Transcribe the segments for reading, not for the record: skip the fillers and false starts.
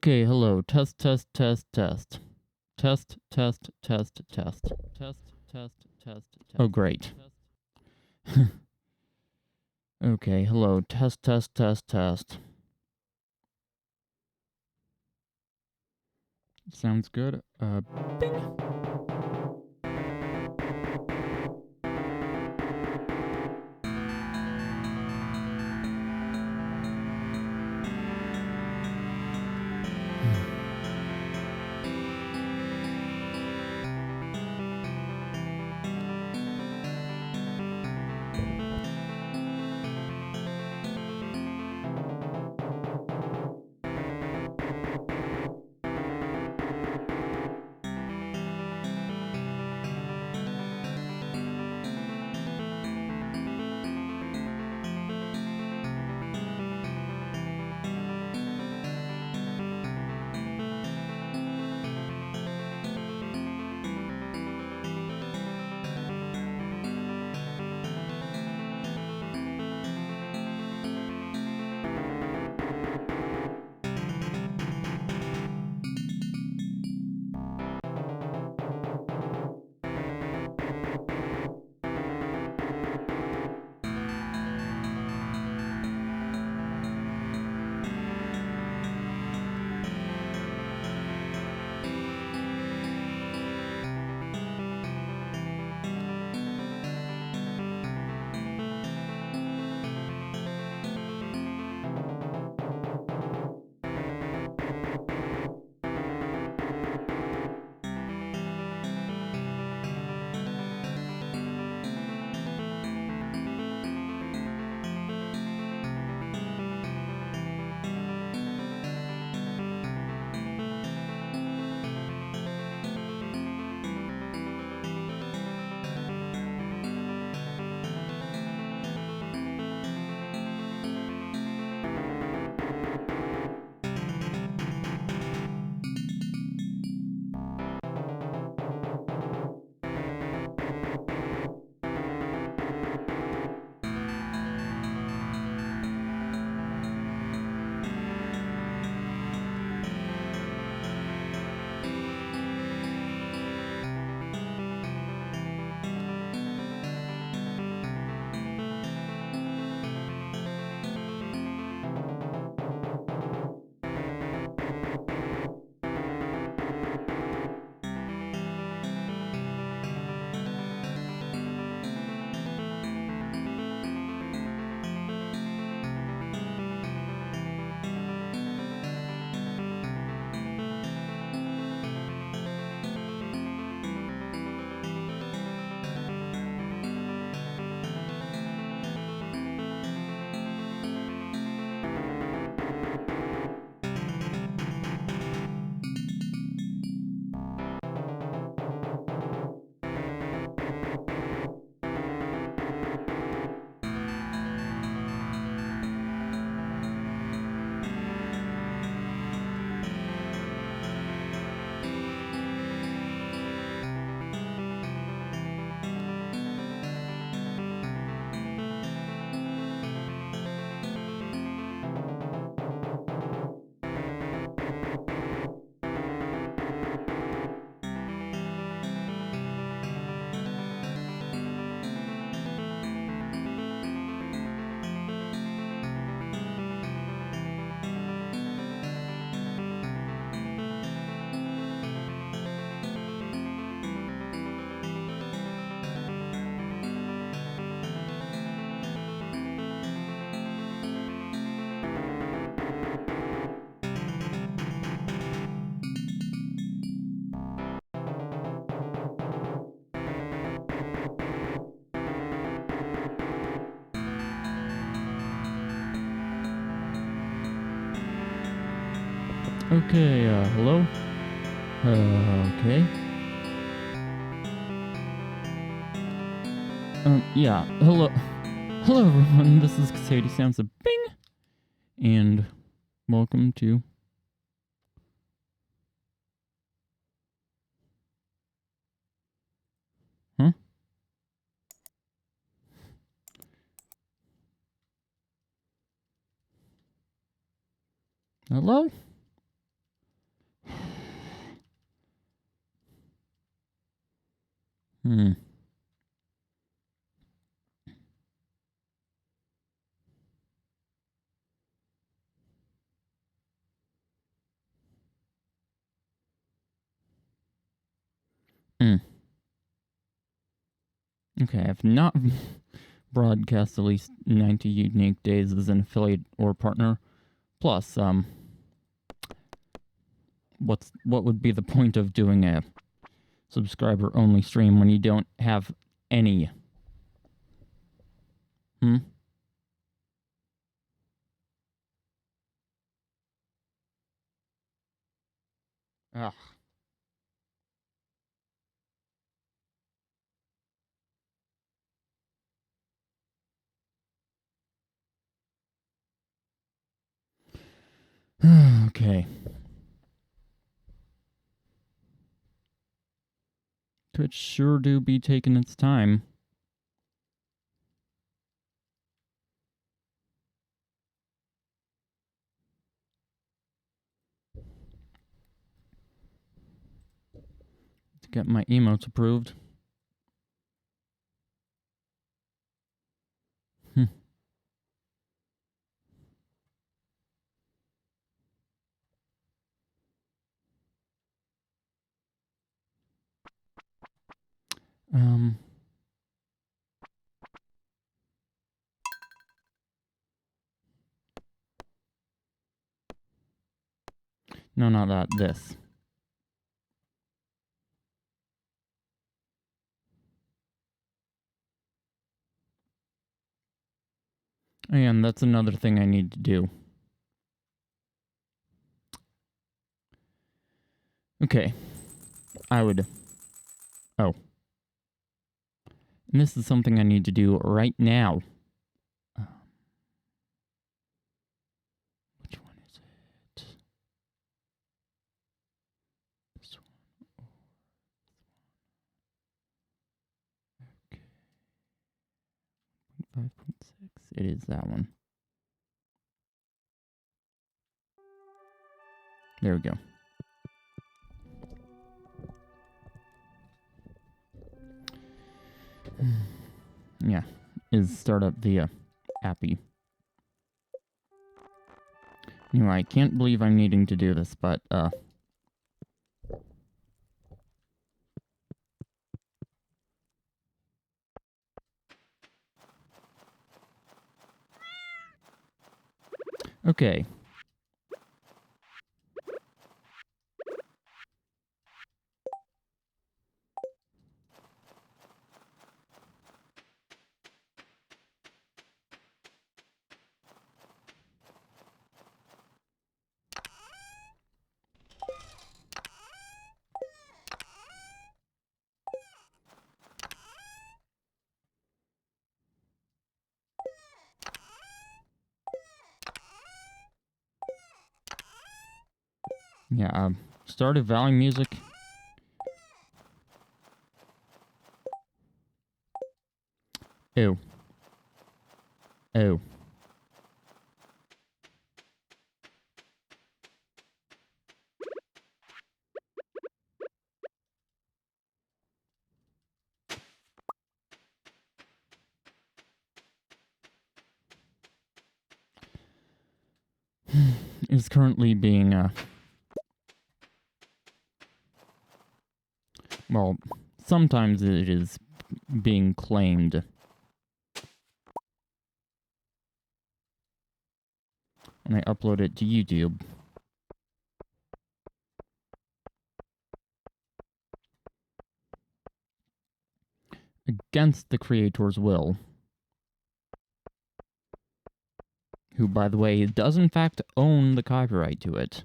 Okay, hello. Test, test, test, test. Test, test, test, test. Test, test, test, test. Oh, great. Okay, hello. Test, test, test, test. Sounds good. Bing. Okay, hello? Okay. Yeah, hello. Hello, everyone. This is Sadie Samson. Bing! And welcome to... Huh? Hello? Hmm. Hmm. Okay, I've not broadcast at least 90 unique days as an affiliate or partner. Plus, what would be the point of doing a subscriber-only stream when you don't have any? Hmm? Ugh. Okay. Twitch sure do be taking its time. To get my emotes approved. No, not that. This. And that's another thing I need to do. Okay. I would... Oh. And this is something I need to do right now. Which one is it? This one. Okay. 5.6. It is that one. There we go. Yeah. Is startup via Appy. Anyway, I can't believe I'm needing to do this, but, okay. Yeah, Stardew Valley music. Ew. Ew. Is currently being, well, sometimes it is being claimed when I upload it to YouTube. Against the creator's will. Who, by the way, does in fact own the copyright to it.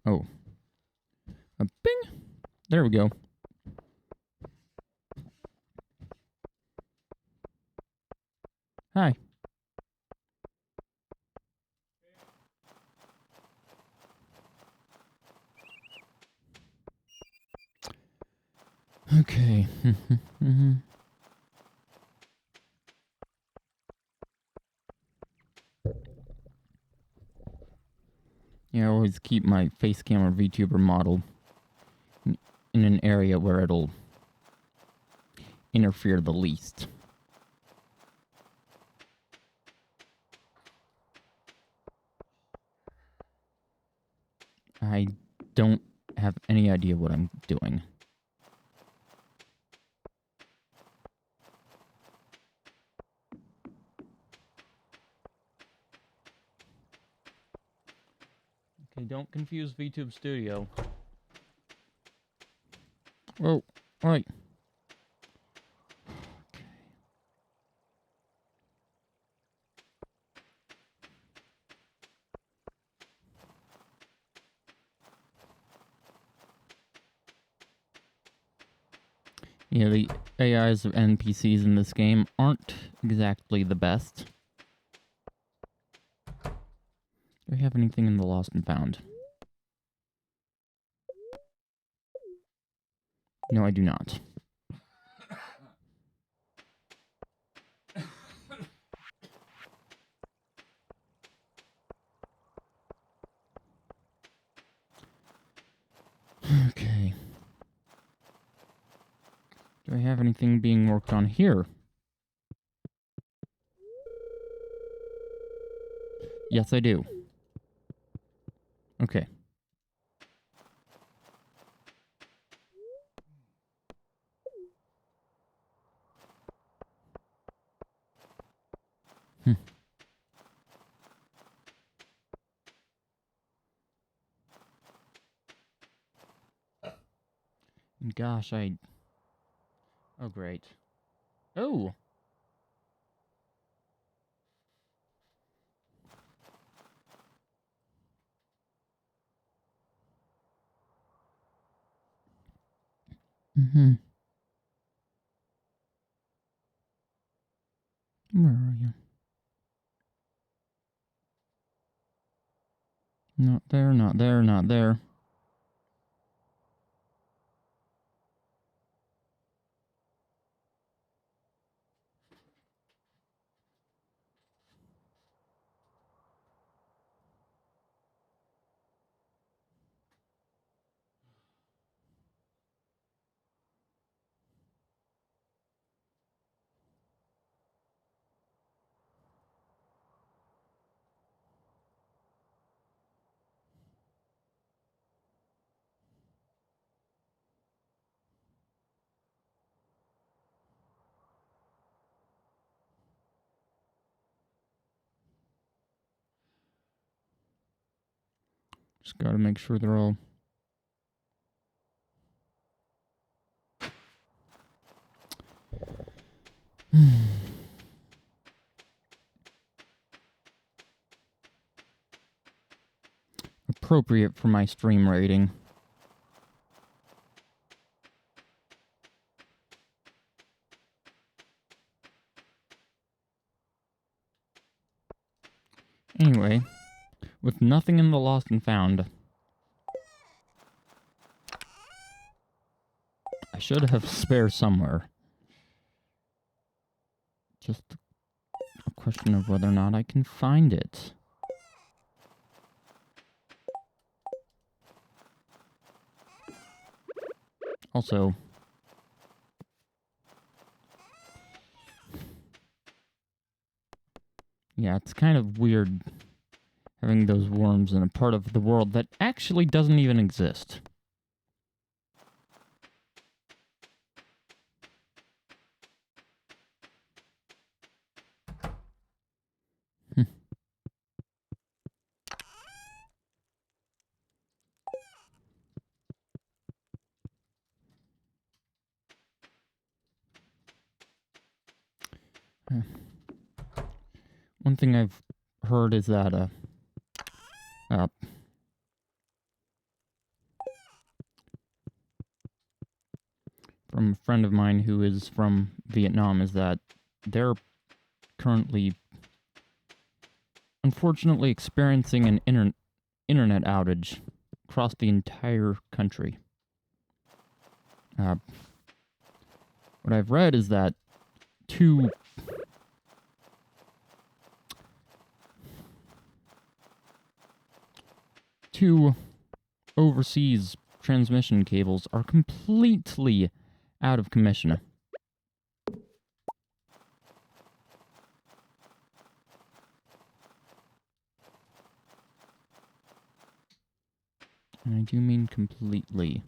Oh. A bing! There we go. Hi. Okay. Yeah, I always keep my facecam or VTuber model in an area where it'll interfere the least. I don't have any idea what I'm doing. Okay, don't confuse VTube Studio. Oh, right. Yeah, the AIs of NPCs in this game aren't exactly the best. Do we have anything in the Lost and Found? No, I do not. Okay. Do I have anything being worked on here? Yes, I do. Okay. Gosh, Oh, great. Oh! Mm-hmm. Where are you? Not there, not there, not there. Just gotta make sure they're all... appropriate for my stream rating. Anyway, with nothing in the Lost and Found, I should have spare somewhere. Just a question of whether or not I can find it. Also, yeah, it's kind of weird having those worms in a part of the world that actually doesn't even exist. One thing I've heard is that from a friend of mine who is from Vietnam is that they're currently unfortunately experiencing an internet outage across the entire country. What I've read is that two overseas transmission cables are completely out of commission. And I do mean completely.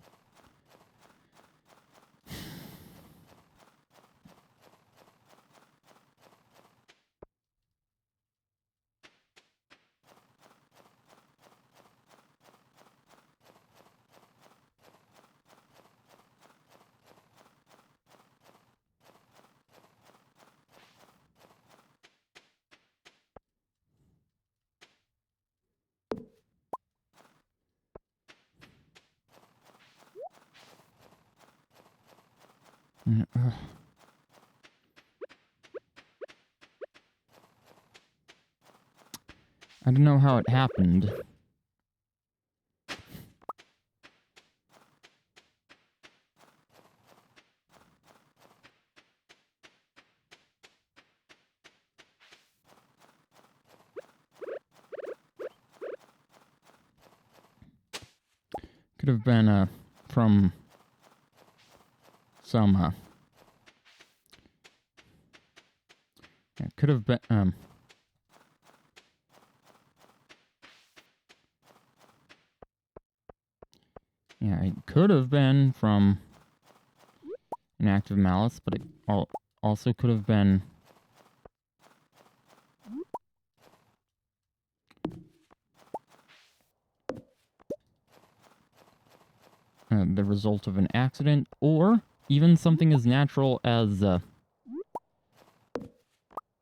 I don't know how it happened. Could have been from some it could have been yeah, it could have been from an act of malice, but it also could have been the result of an accident, or even something as natural as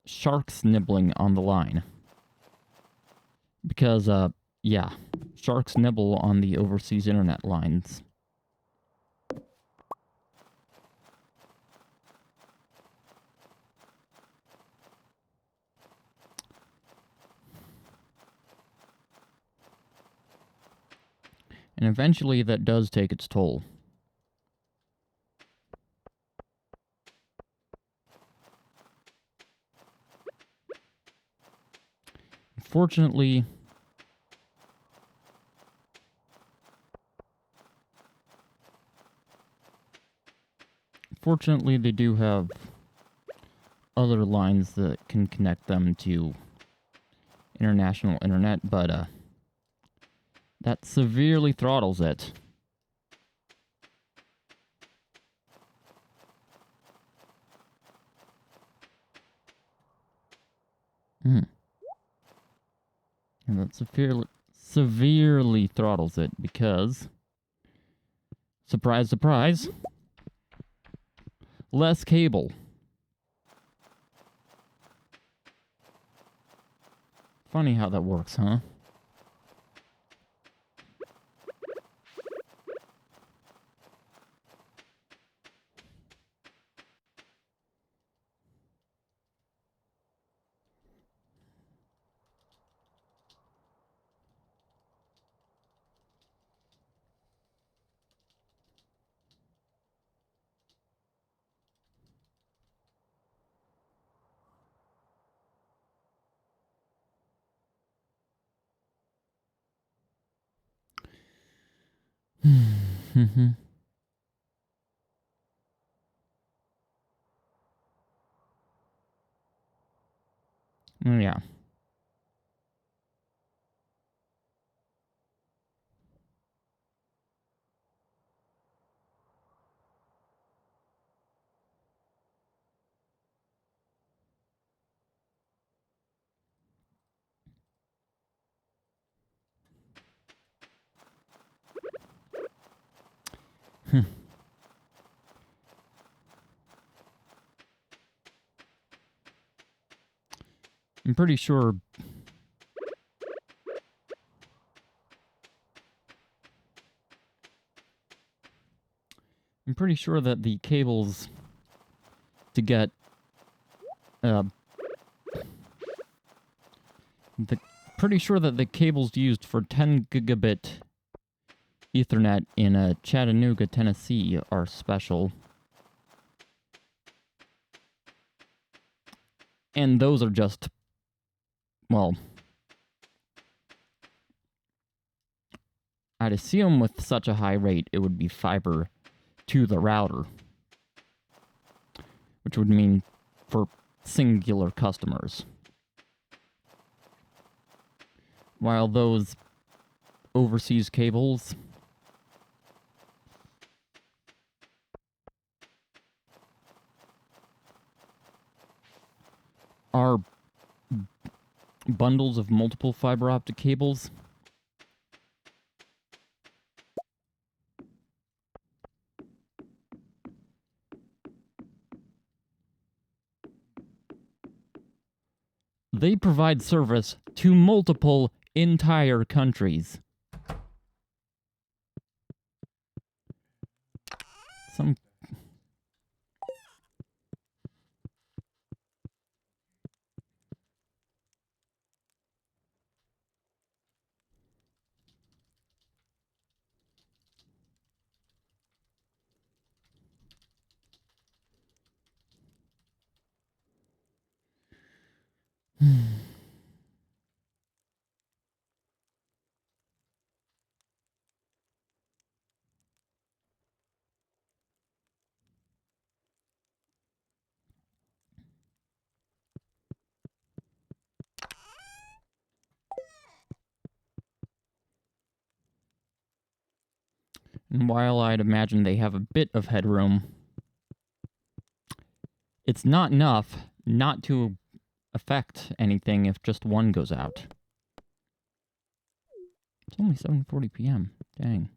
sharks nibbling on the line. Because, yeah, sharks nibble on the overseas internet lines. And eventually that does take its toll. Fortunately, they do have other lines that can connect them to international internet, but that severely throttles it. And that severely throttles it because, surprise, surprise, less cable. Funny how that works, huh? Oh, yeah. I'm pretty sure that the cables to get pretty sure that the cables used for 10 gigabit Ethernet in Chattanooga, Tennessee are special. And those are just, well, I'd assume with such a high rate, it would be fiber to the router, which would mean for singular customers. While those overseas cables are bundles of multiple fiber optic cables. They provide service to multiple entire countries. Some And while I'd imagine they have a bit of headroom, it's not enough not to affect anything if just one goes out. It's only 7:40 p.m. Dang.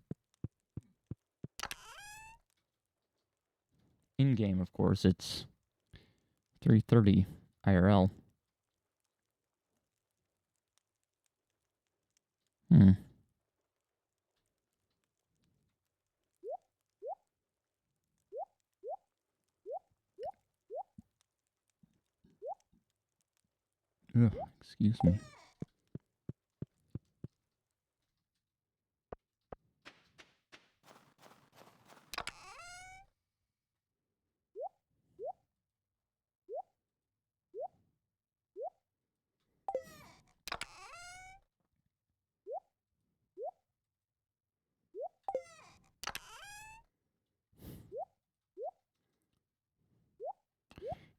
In-game, of course, it's 3:30 IRL. Ugh, excuse me.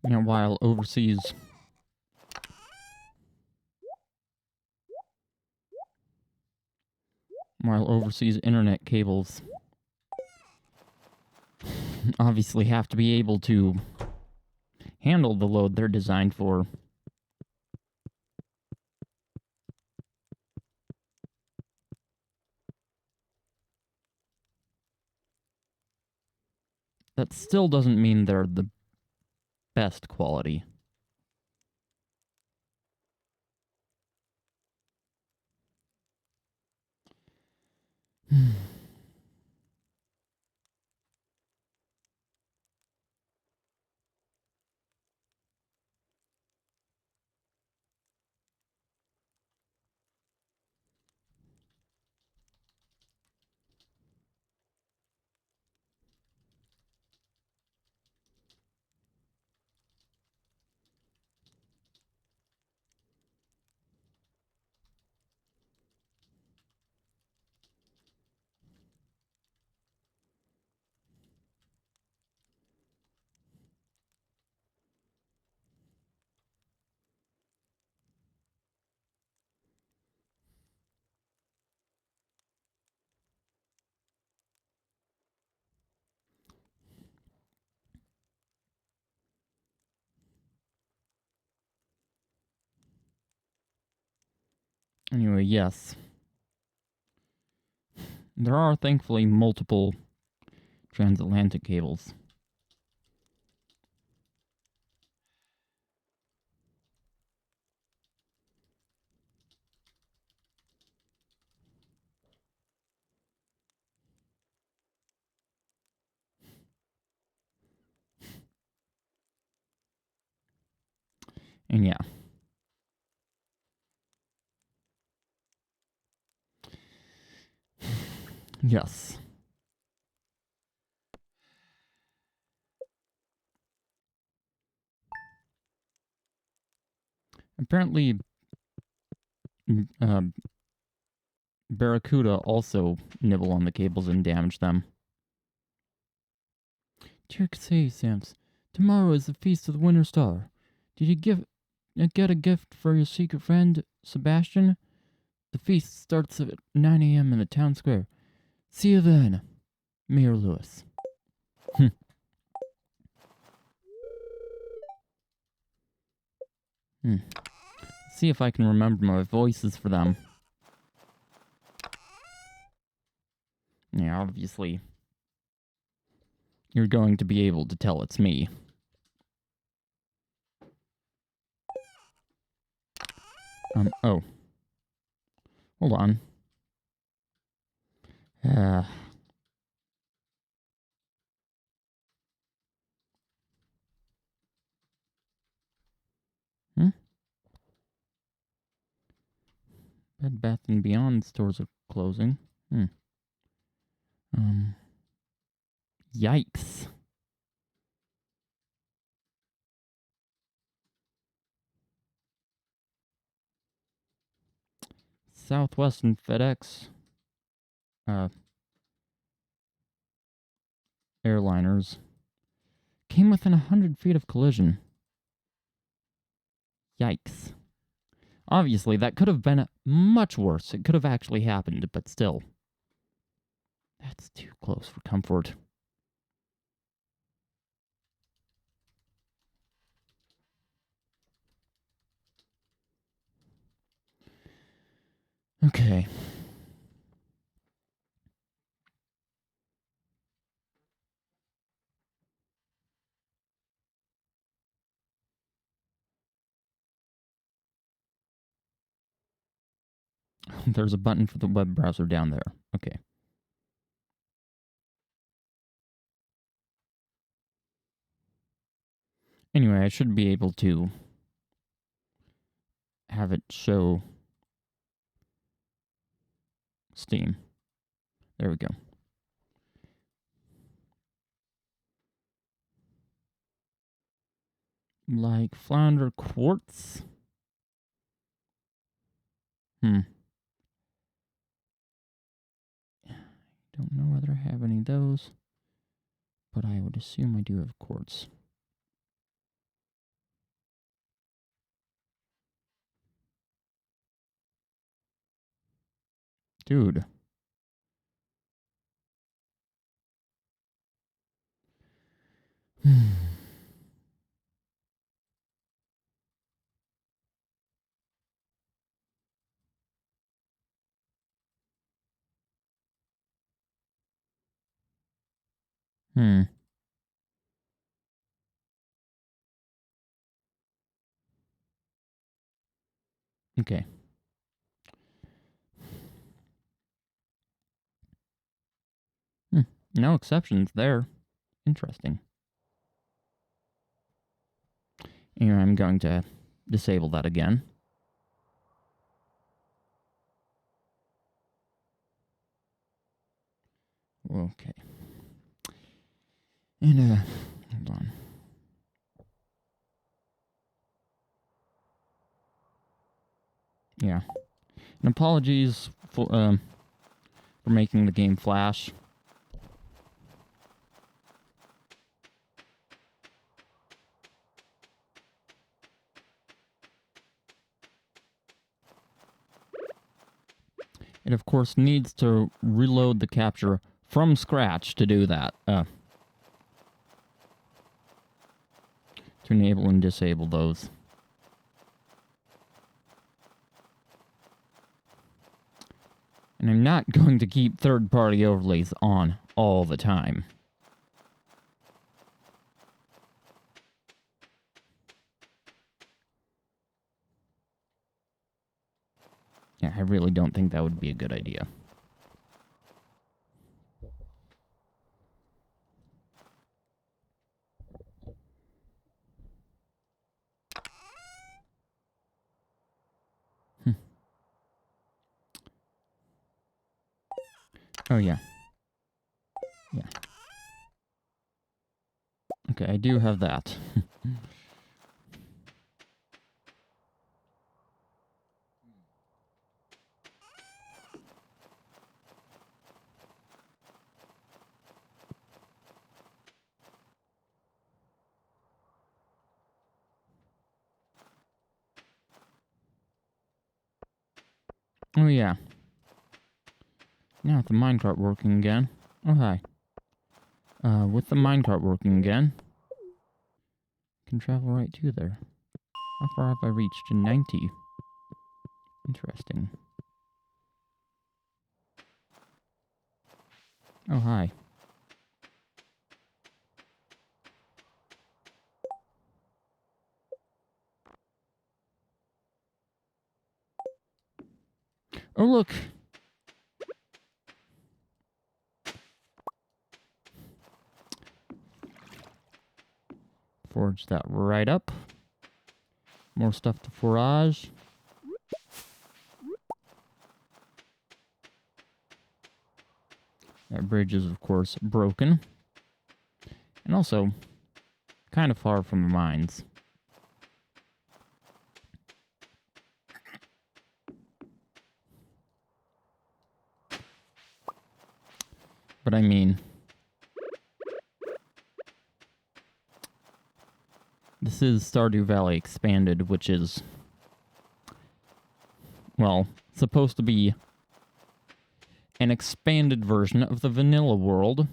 You know, while overseas internet cables obviously have to be able to handle the load they're designed for. That still doesn't mean they're the best quality. Anyway, yes. There are thankfully multiple transatlantic cables. And yeah. Yes. Apparently, Barracuda also nibble on the cables and damage them. Dear Sams, tomorrow is the Feast of the Winter Star. Did you get a gift for your secret friend, Sebastian? The feast starts at 9 a.m. in the town square. See you then, Mayor Lewis. See if I can remember my voices for them. Yeah, obviously, you're going to be able to tell it's me. Oh. Hold on. Bed Bath & Beyond stores are closing. Yikes. Southwest and FedEx airliners came within 100 feet of collision. Yikes. Obviously, that could have been much worse. It could have actually happened, but still. That's too close for comfort. Okay. There's a button for the web browser down there. Okay. Anyway, I should be able to have it show Steam. There we go. Like Flounder Quartz? Don't know whether I have any of those, but I would assume I do have quartz. Dude. Okay. No exceptions there. Interesting. Here, I'm going to disable that again. Okay. And, hold on. Yeah. And apologies for making the game flash. It, of course, needs to reload the capture from scratch to do that. To enable and disable those. And I'm not going to keep third-party overlays on all the time. Yeah, I really don't think that would be a good idea. Oh, yeah. Yeah. Okay, I do have that. Oh, yeah. Now with the minecart working again. Oh, hi. With the minecart working again, can travel right to there. How far have I reached? 90. Interesting. Oh, hi. Oh, look! Forge that right up. More stuff to forage. That bridge is, of course, broken. And also, kind of far from the mines. But I mean, this is Stardew Valley Expanded, which is, well, supposed to be an expanded version of the vanilla world.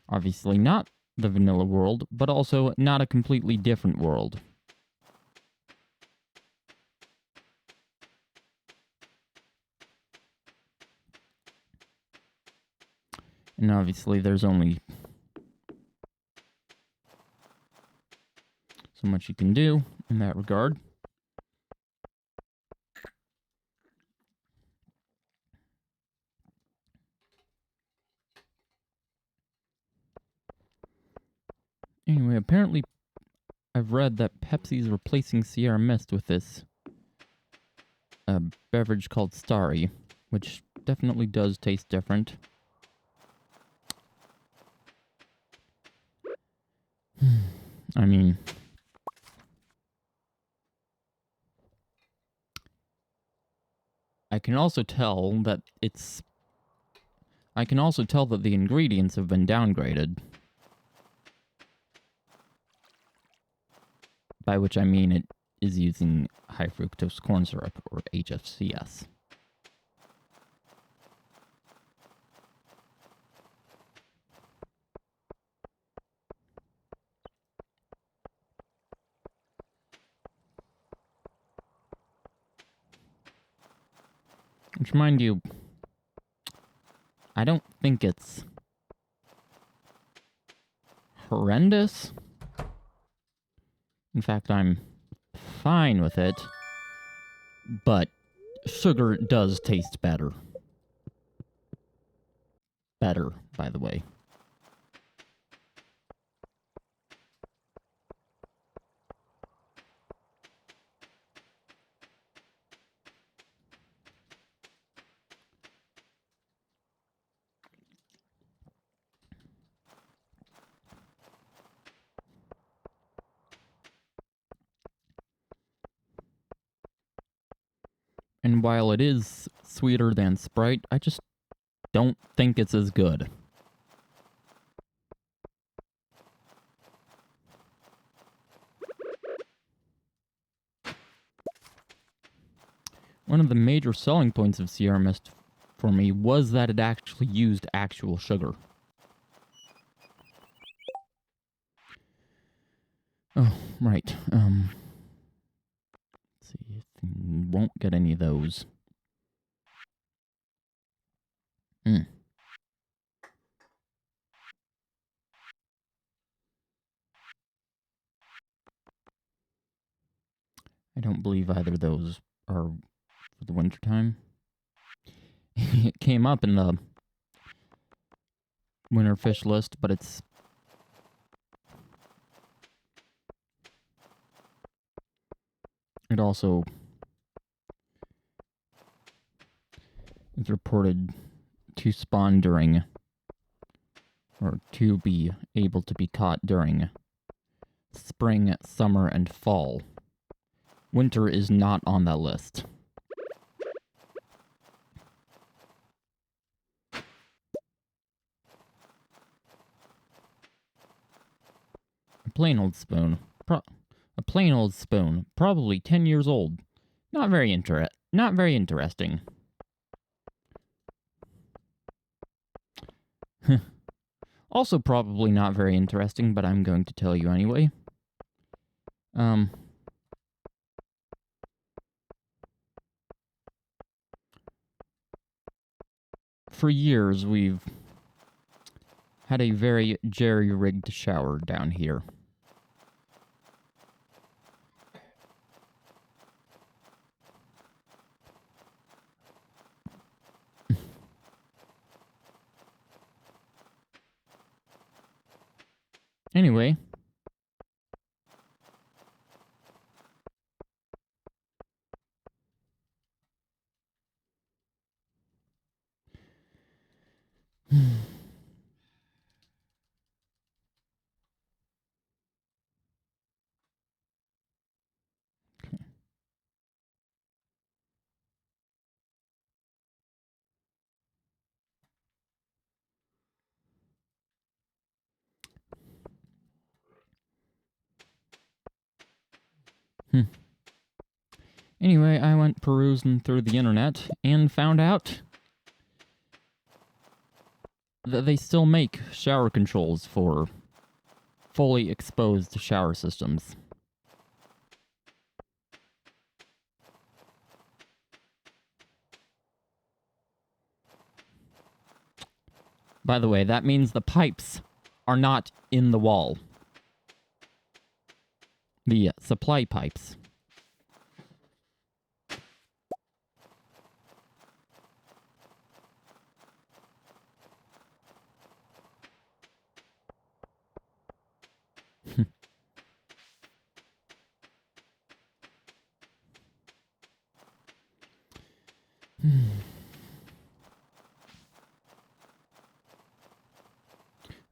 Obviously not the vanilla world, but also not a completely different world. And obviously there's only so much you can do in that regard. Anyway, apparently I've read that Pepsi's replacing Sierra Mist with this beverage called Starry, which definitely does taste different. I mean, I can also tell that the ingredients have been downgraded. By which I mean it is using high fructose corn syrup, or HFCS. Which, mind you, I don't think it's horrendous. In fact, I'm fine with it, but sugar does taste better. Better, by the way. And while it is sweeter than Sprite, I just don't think it's as good. One of the major selling points of Sierra Mist for me was that it actually used actual sugar. Oh, right. Let's see if we won't get any of those. I don't believe either of those are for the wintertime. It came up in the winter fish list, but it's also is reported to spawn during, or to be able to be caught during, spring, summer, and fall. Winter is not on that list. A plain old spoon. Probably 10 years old. Not very not very interesting. Also probably not very interesting, but I'm going to tell you anyway. For years, we've had a very jerry-rigged shower down here. Anyway. Anyway, I went perusing through the internet and found out that they still make shower controls for fully exposed shower systems. By the way, that means the pipes are not in the wall. The supply pipes.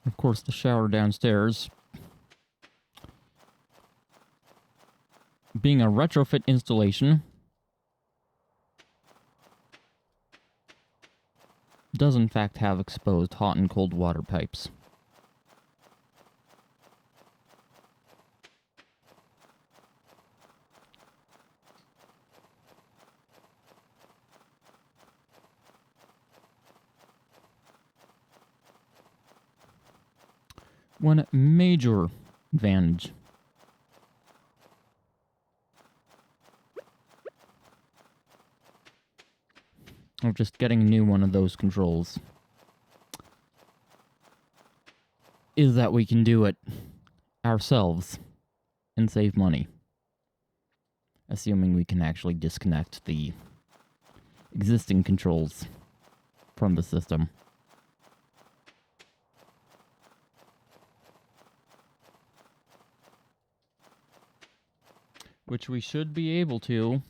Of course, the shower downstairs, being a retrofit installation, does in fact have exposed hot and cold water pipes. One major advantage of just getting a new one of those controls is that we can do it ourselves and save money. Assuming we can actually disconnect the existing controls from the system. Which we should be able to.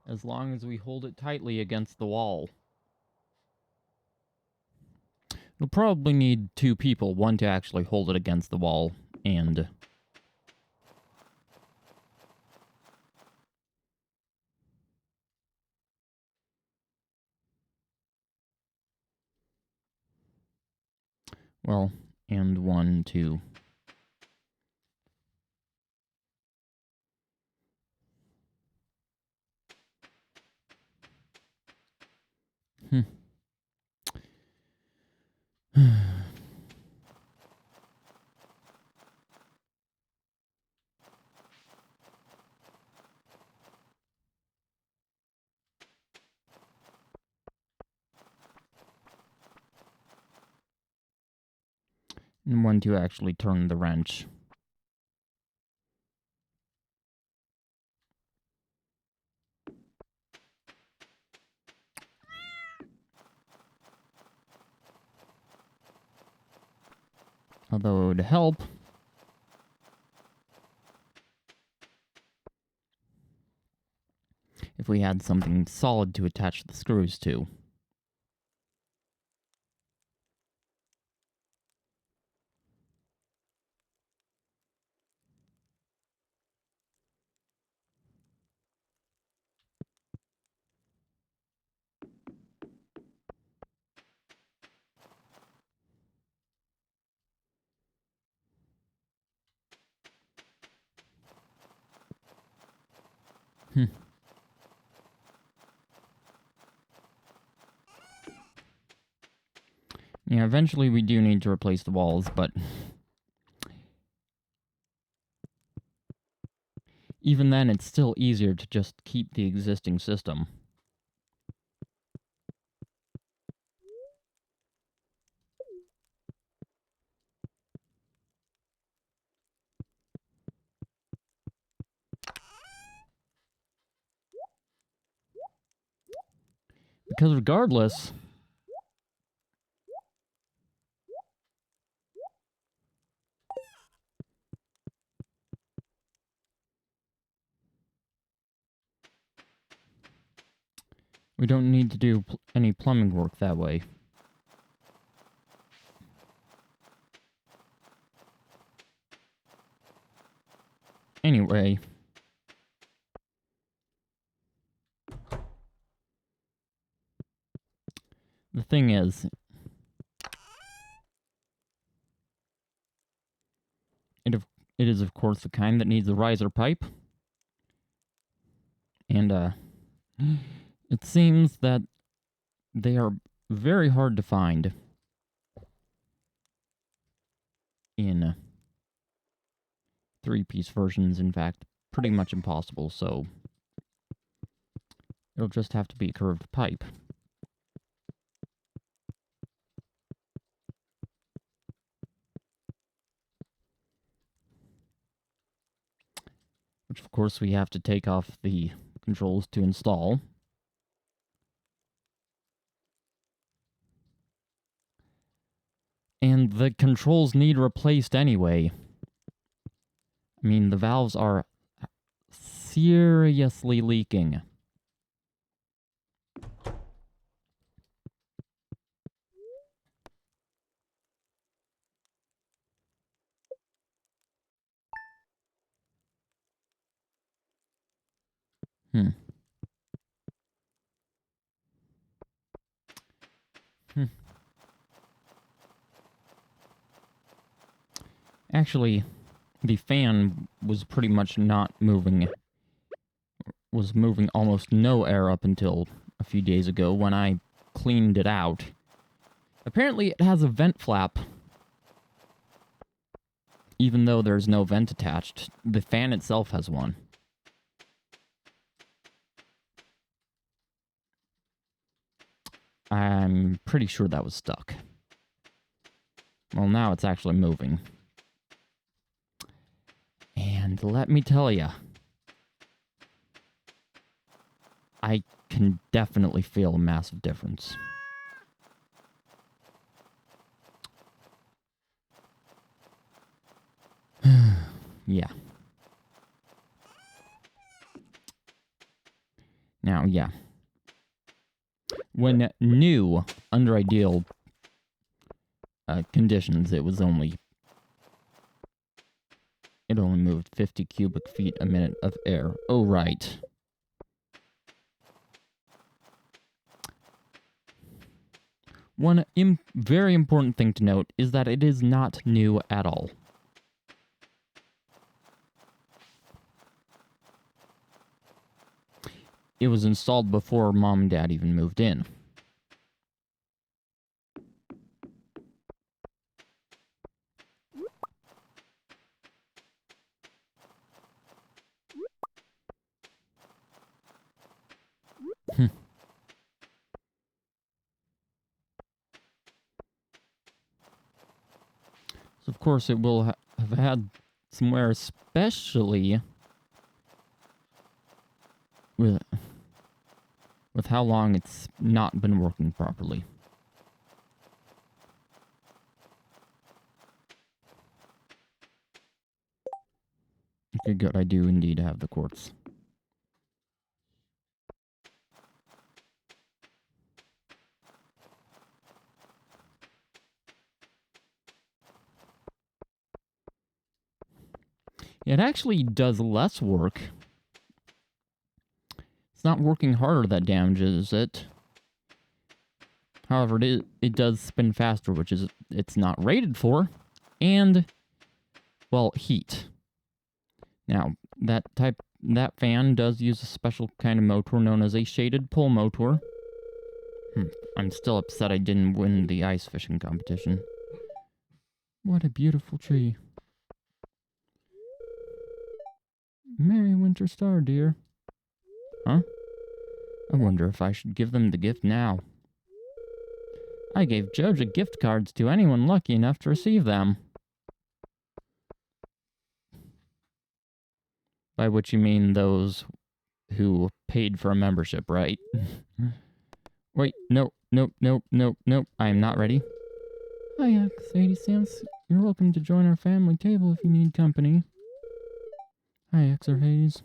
As long as we hold it tightly against the wall. We'll probably need two people, one to actually hold it against the wall, and well, and one to and one to actually turn the wrench. Although it would help if we had something solid to attach the screws to. Yeah, eventually we do need to replace the walls, but even then it's still easier to just keep the existing system. Because regardless, we don't need to do any plumbing work that way. Anyway, the thing is, it is of course the kind that needs a riser pipe, and it seems that they are very hard to find in three-piece versions. In fact, pretty much impossible, so it'll just have to be a curved pipe. Which, of course, we have to take off the controls to install. And the controls need replaced anyway. I mean, the valves are seriously leaking. Actually, the fan was pretty much not moving. Was moving almost no air up until a few days ago when I cleaned it out. Apparently it has a vent flap. Even though there's no vent attached, the fan itself has one. I'm pretty sure that was stuck. Well, now it's actually moving. And let me tell you, I can definitely feel a massive difference. Yeah. Now, yeah. When new, under ideal conditions, it only moved 50 cubic feet a minute of air. Oh, right. One very important thing to note is that it is not new at all. It was installed before Mom and Dad even moved in. So of course it will have had some wear, especially with how long it's not been working properly. Okay, good. I do indeed have the quartz. It actually does less work. It's not working harder that damages it. However, it does spin faster, which is it's not rated for, and, well, heat. Now, that type that fan does use a special kind of motor known as a shaded pull motor. I'm still upset I didn't win the ice fishing competition. What a beautiful tree. Merry winter star, dear. Huh? I wonder if I should give them the gift now. I gave Joja gift cards to anyone lucky enough to receive them. By which you mean those who paid for a membership, right? Wait, no. I am not ready. Hi, X80 You're welcome to join our family table if you need company. Hi, X80s.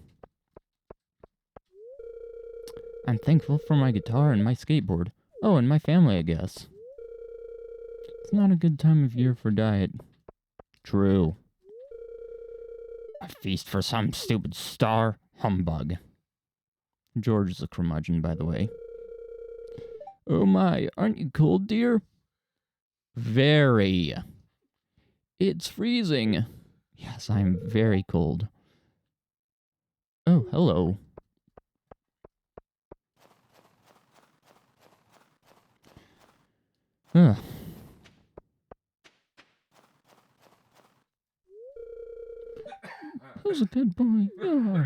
I'm thankful for my guitar and my skateboard. Oh, and my family, I guess. It's not a good time of year for diet. True. A feast for some stupid star? Humbug. George is a curmudgeon, by the way. Oh my, aren't you cold, dear? Very. It's freezing. Yes, I'm very cold. Oh, hello. Ugh. Who's a good boy? Yeah.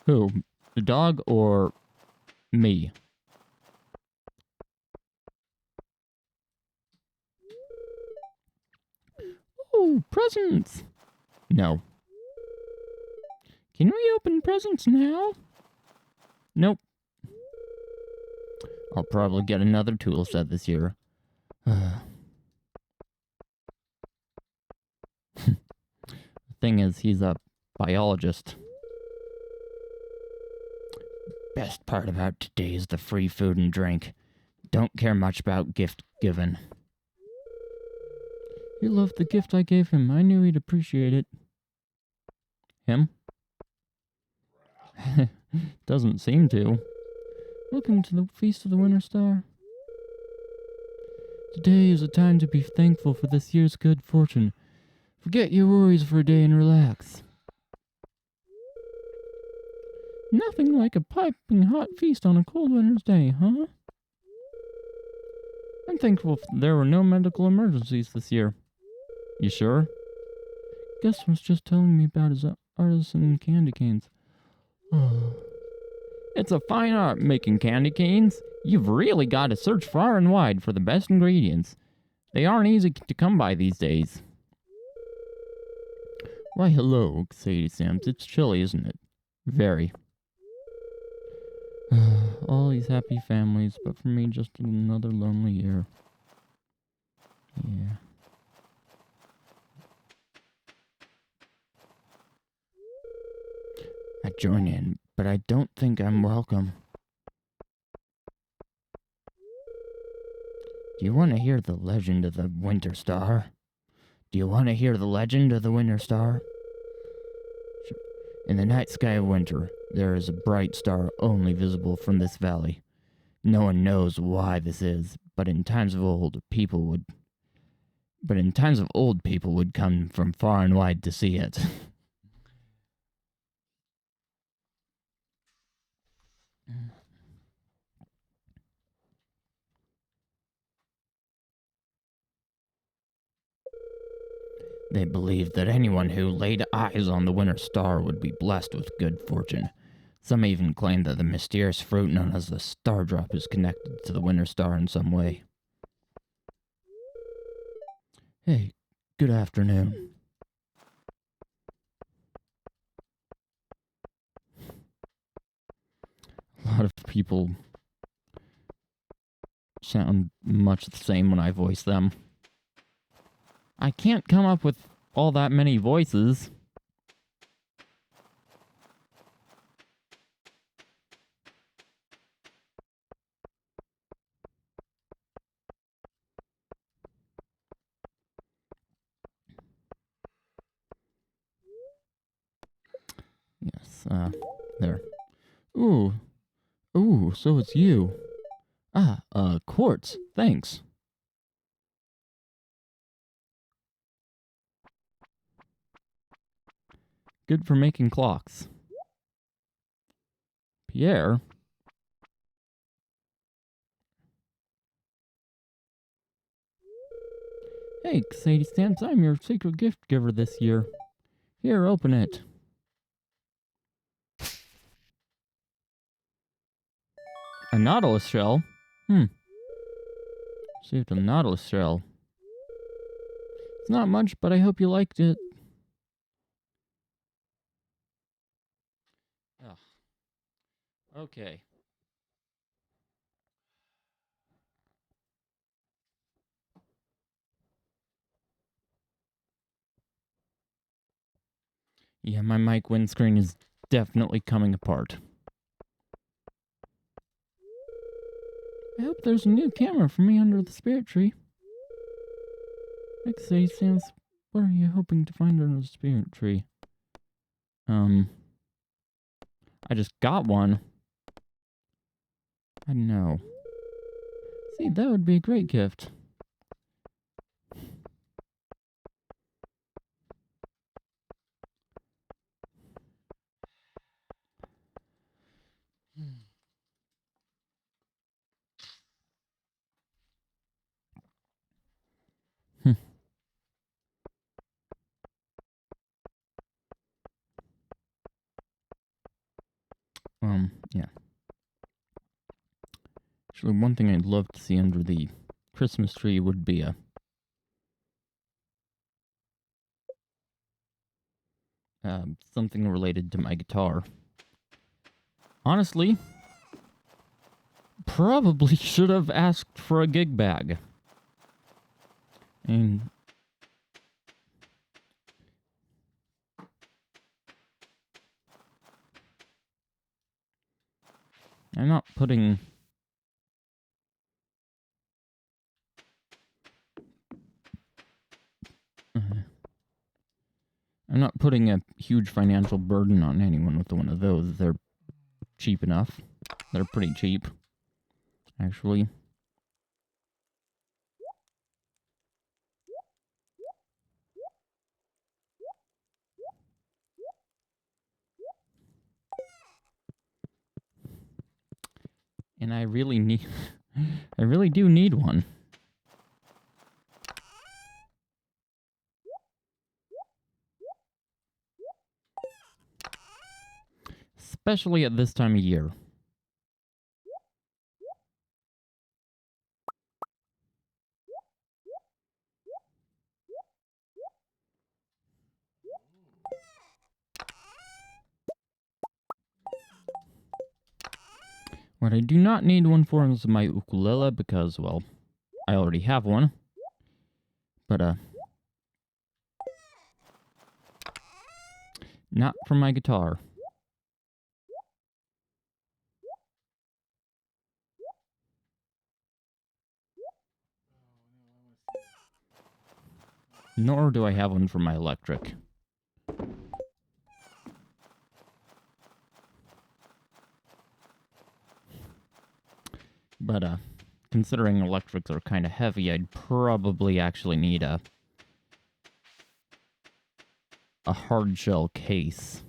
Who? The dog or me? Oh, presents! No. Can we open presents now? Nope. I'll probably get another tool set this year. The thing is, he's a biologist. Best part about today is the free food and drink. Don't care much about gift giving. He loved the gift I gave him. I knew he'd appreciate it. Him? Doesn't seem to. Welcome to the Feast of the Winter Star. Today is a time to be thankful for this year's good fortune. Forget your worries for a day and relax. Nothing like a piping hot feast on a cold winter's day, huh? I'm thankful there were no medical emergencies this year. You sure? Gus was just telling me about his artisan candy canes. It's a fine art making candy canes. You've really got to search far and wide for the best ingredients. They aren't easy to come by these days. Why, hello, Sadie Sims. It's chilly, isn't it? Very. All these happy families, but for me, just another lonely year. Yeah. I join in, but I don't think I'm welcome. Do you want to hear the legend of the Winter Star? Do you want to hear the legend of the Winter Star? In the night sky of winter, there is a bright star only visible from this valley. No one knows why this is, but in times of old people would come from far and wide to see it. They believed that anyone who laid eyes on the winter star would be blessed with good fortune. Some even claimed that the mysterious fruit known as the star drop is connected to the winter star in some way. Hey, good afternoon. A lot of people sound much the same when I voice them. I can't come up with all that many voices. Yes, there. Ooh, so it's you. Quartz, thanks. Good for making clocks. Pierre? Hey, Sadie Stamps, I'm your secret gift giver this year. Here, open it. A nautilus shell? Received a nautilus shell. It's not much, but I hope you liked it. Ugh. Okay. Yeah, my mic windscreen is definitely coming apart. I hope there's a new camera for me under the spirit tree. Next day, Sans, what are you hoping to find under the spirit tree? I just got one. I know. See, that would be a great gift. Yeah. Actually, one thing I'd love to see under the Christmas tree would be something related to my guitar. Honestly, probably should have asked for a gig bag. And I'm not putting... I'm not putting a huge financial burden on anyone with one of those. They're cheap enough. They're pretty cheap, actually. And I really need... I really do need one. Especially at this time of year. What I do not need one for is my ukulele because, well, I already have one. But, not for my guitar. Nor do I have one for my electric. But, considering electrics are kind of heavy, I'd probably actually need a hard shell case.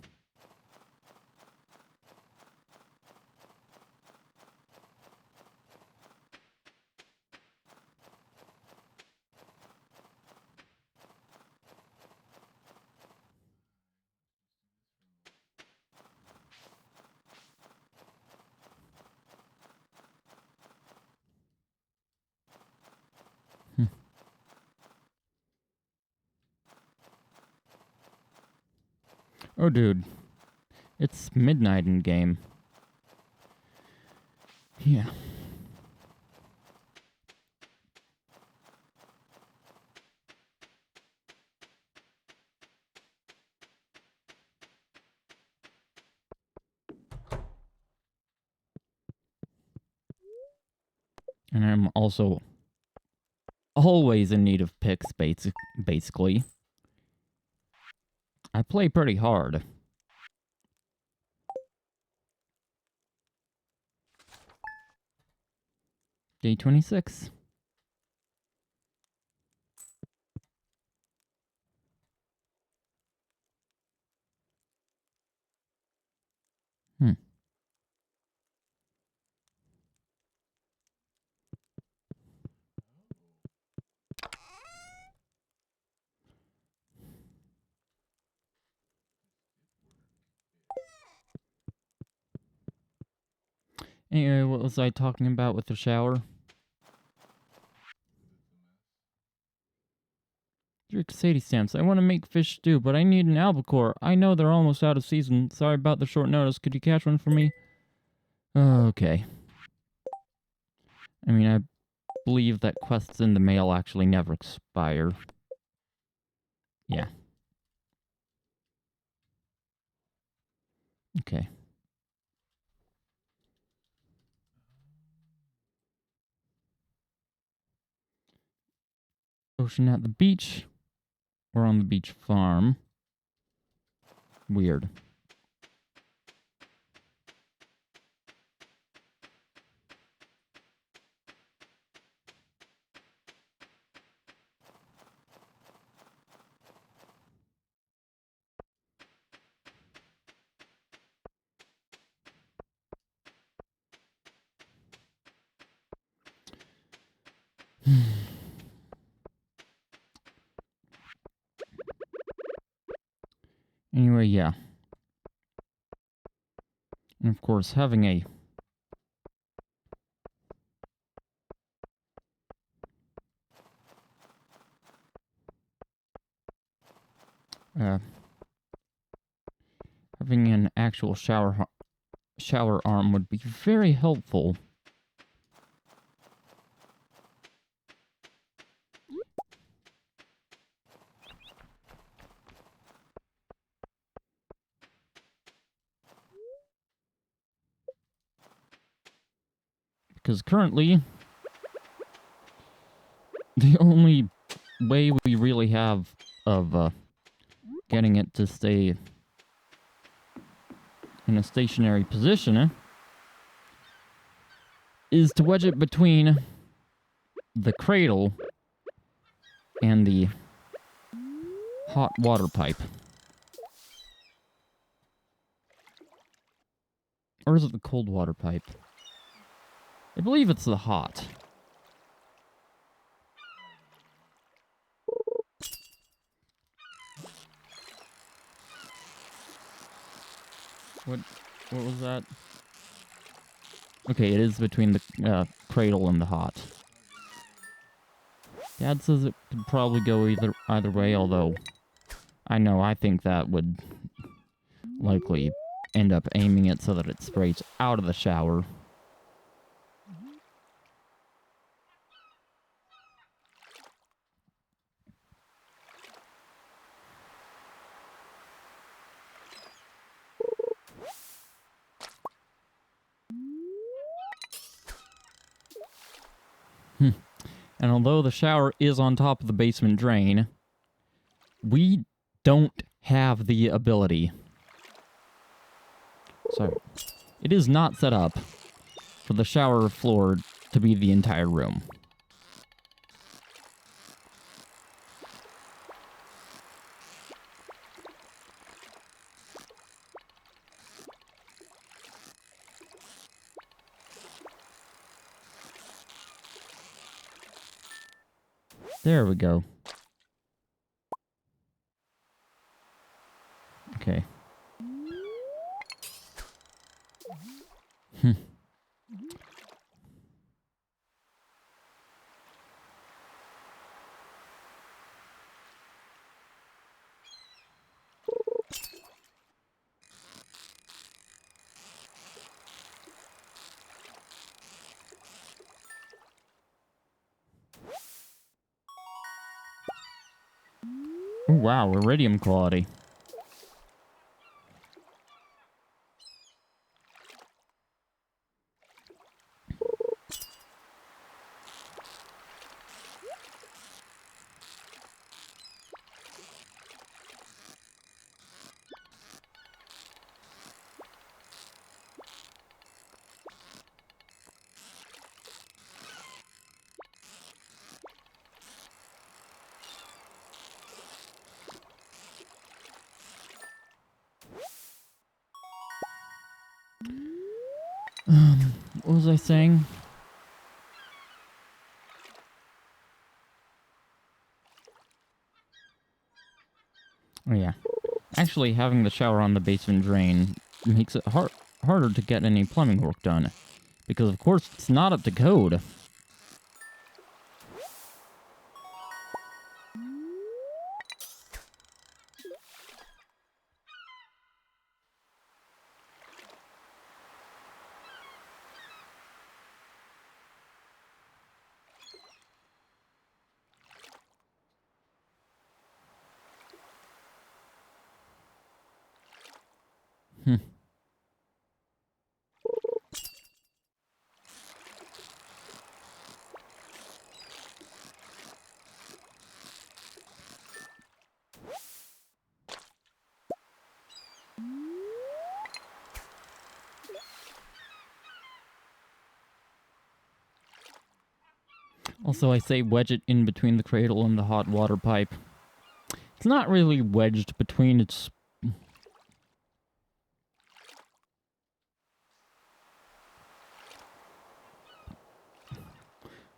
Oh, dude. It's midnight in game. Yeah. And I'm also always in need of picks, basically. I play pretty hard. Day 26. Anyway, what was I talking about with the shower? Drink Sadie stamps. I want to make fish stew, but I need an albacore. I know they're almost out of season. Sorry about the short notice. Could you catch one for me? Okay. I mean, I believe that quests in the mail actually never expire. Yeah. Okay. Ocean at the beach. We're on the beach farm. Weird. Anyway, yeah. And of course, having a having an actual shower arm would be very helpful. Because currently, the only way we really have of getting it to stay in a stationary position is to wedge it between the cradle and the hot water pipe. Or is it the cold water pipe? I believe it's the hot. What was that? Okay, it is between the cradle and the hot. Dad says it could probably go either way, although I think that would likely end up aiming it so that it sprays out of the shower. And although the shower is on top of the basement drain, we don't have the ability. Sorry. It is not set up for the shower floor to be the entire room. There we go. Okay. Oh, wow, iridium quality. What was I saying? Oh yeah. Actually, having the shower on the basement drain makes it harder to get any plumbing work done. Because, of course, it's not up to code. Also, I say wedge it in between the cradle and the hot water pipe. It's not really wedged between, it's...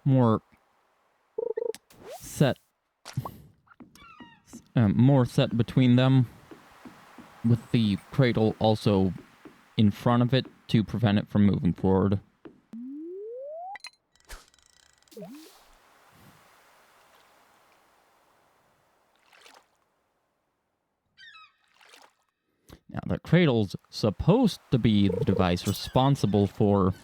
more set between them, with the cradle also in front of it to prevent it from moving forward. Now, the cradle's supposed to be the device responsible for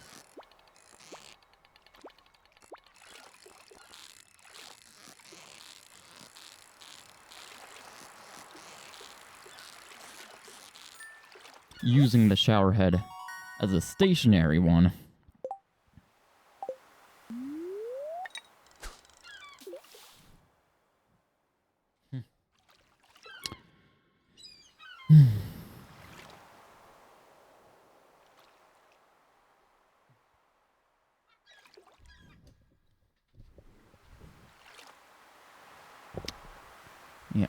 using the shower head as a stationary one. Yeah.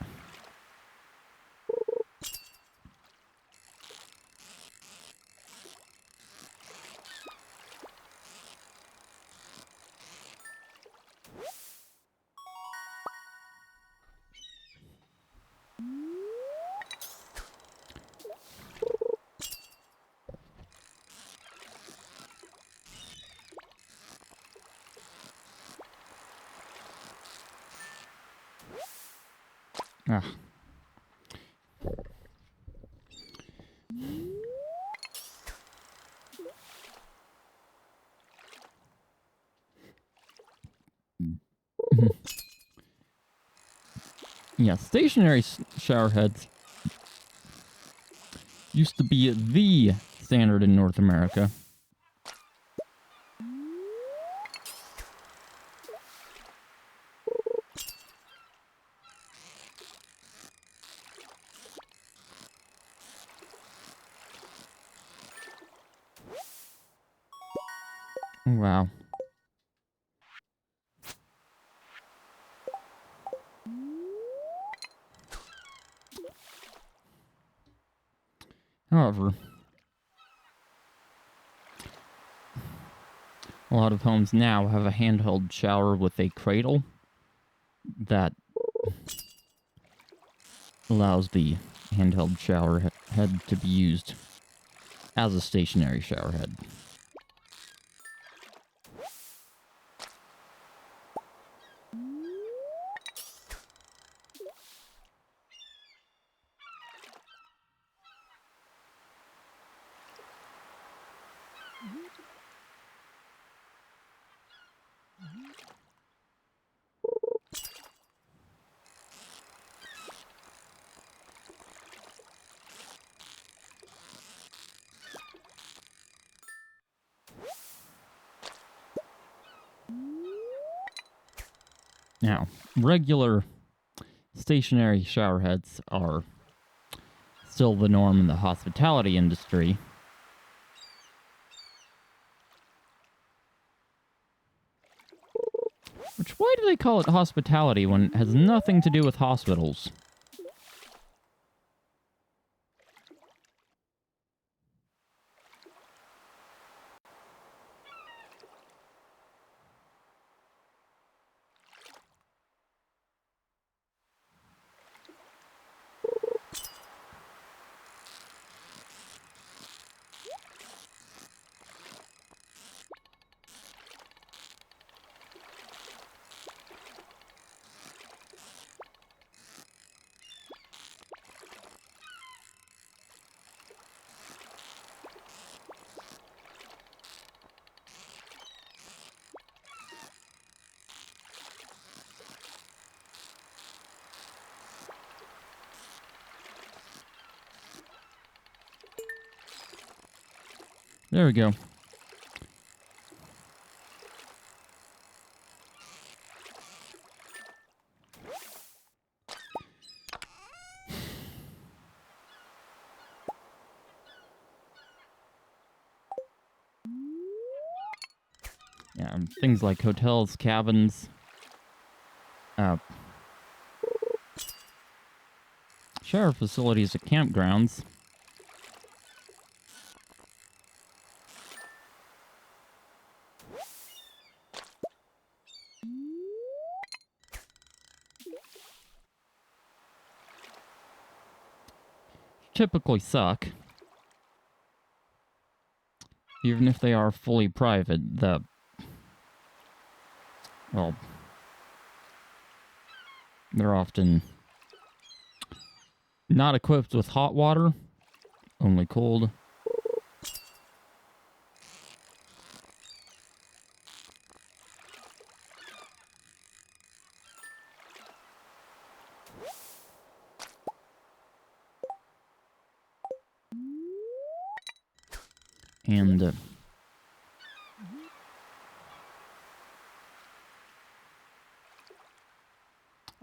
Ah. Yeah, stationary shower heads used to be the standard in North America. Wow. However, a lot of homes now have a handheld shower with a cradle that allows the handheld shower head to be used as a stationary shower head. Now, regular stationary shower heads are still the norm in the hospitality industry. Which, why do they call it hospitality when it has nothing to do with hospitals? There we go. Yeah, things like hotels, cabins, shower facilities at campgrounds. Typically suck. Even if they are fully private, well, they're often not equipped with hot water, only cold. And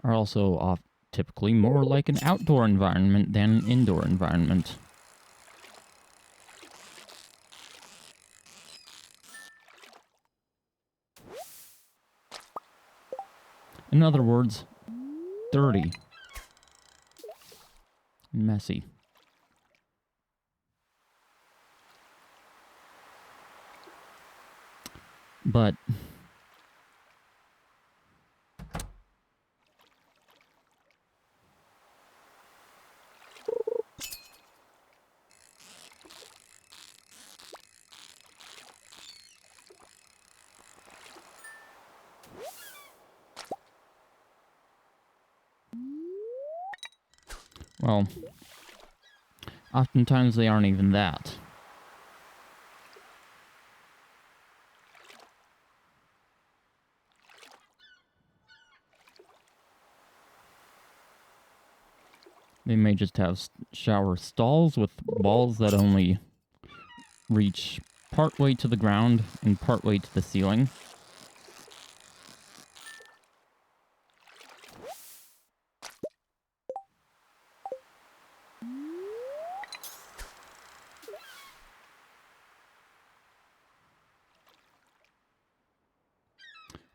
are also typically more like an outdoor environment than an indoor environment. In other words, dirty, messy. But well, oftentimes they aren't even that. They may just have shower stalls with walls that only reach partway to the ground and partway to the ceiling.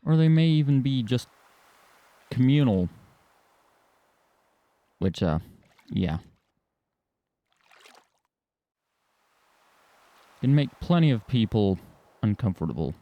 Or they may even be just communal. Which, yeah. Can make plenty of people uncomfortable.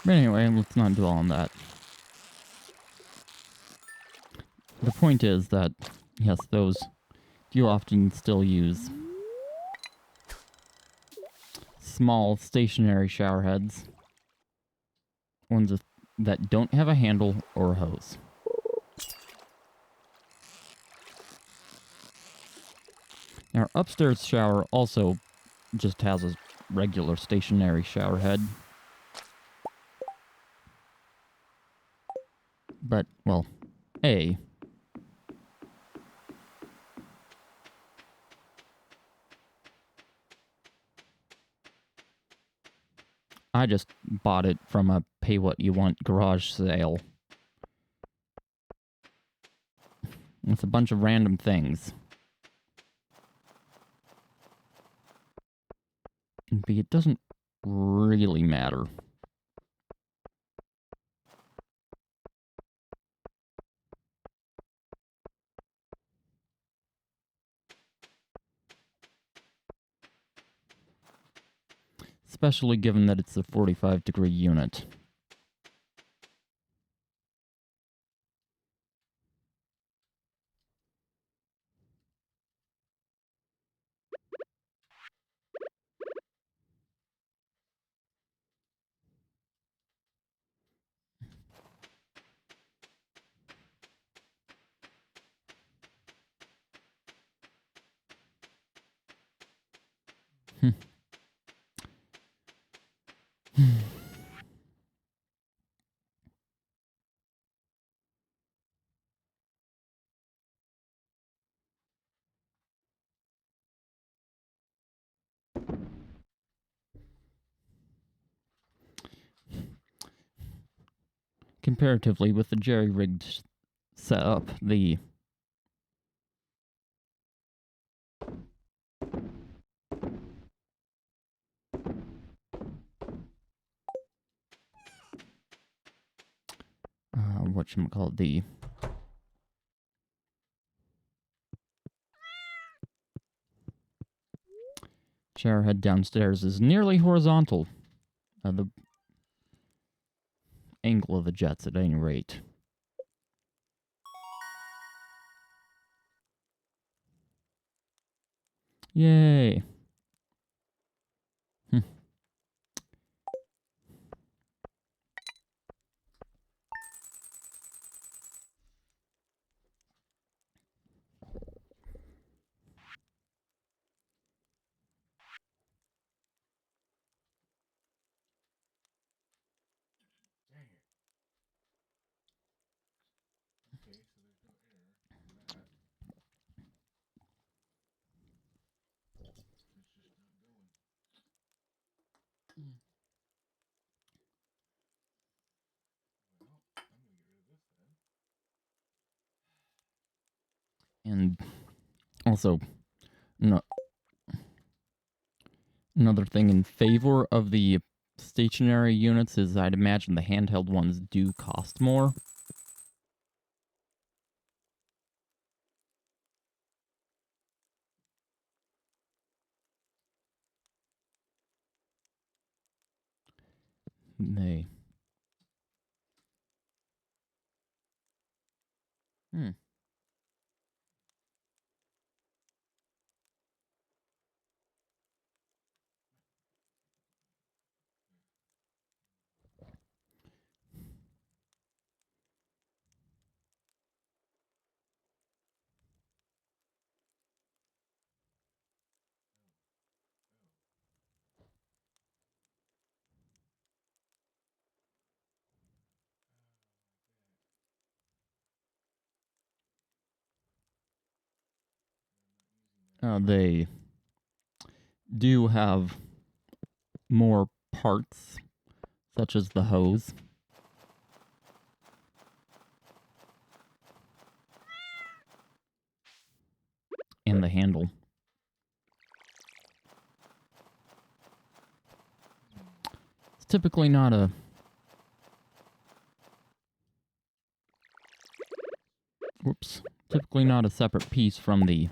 But anyway, let's not dwell on that. The point is that, yes, those do often still use small stationary shower heads. Ones that don't have a handle or a hose. Our upstairs shower also just has a regular stationary shower head. But, well, I just bought it from a pay-what-you-want garage sale. With a bunch of random things. heavy, it doesn't really matter. Especially given that it's a 45-degree unit. Comparatively, with the jerry-rigged setup, the whatchamacallit, the shower head downstairs is nearly horizontal. The angle of the jets, at any rate. Yay! And also, another thing in favor of the stationary units is I'd imagine the handheld ones do cost more. They... They do have more parts, such as the hose. And the handle. It's typically not a... Whoops. Typically not a separate piece from the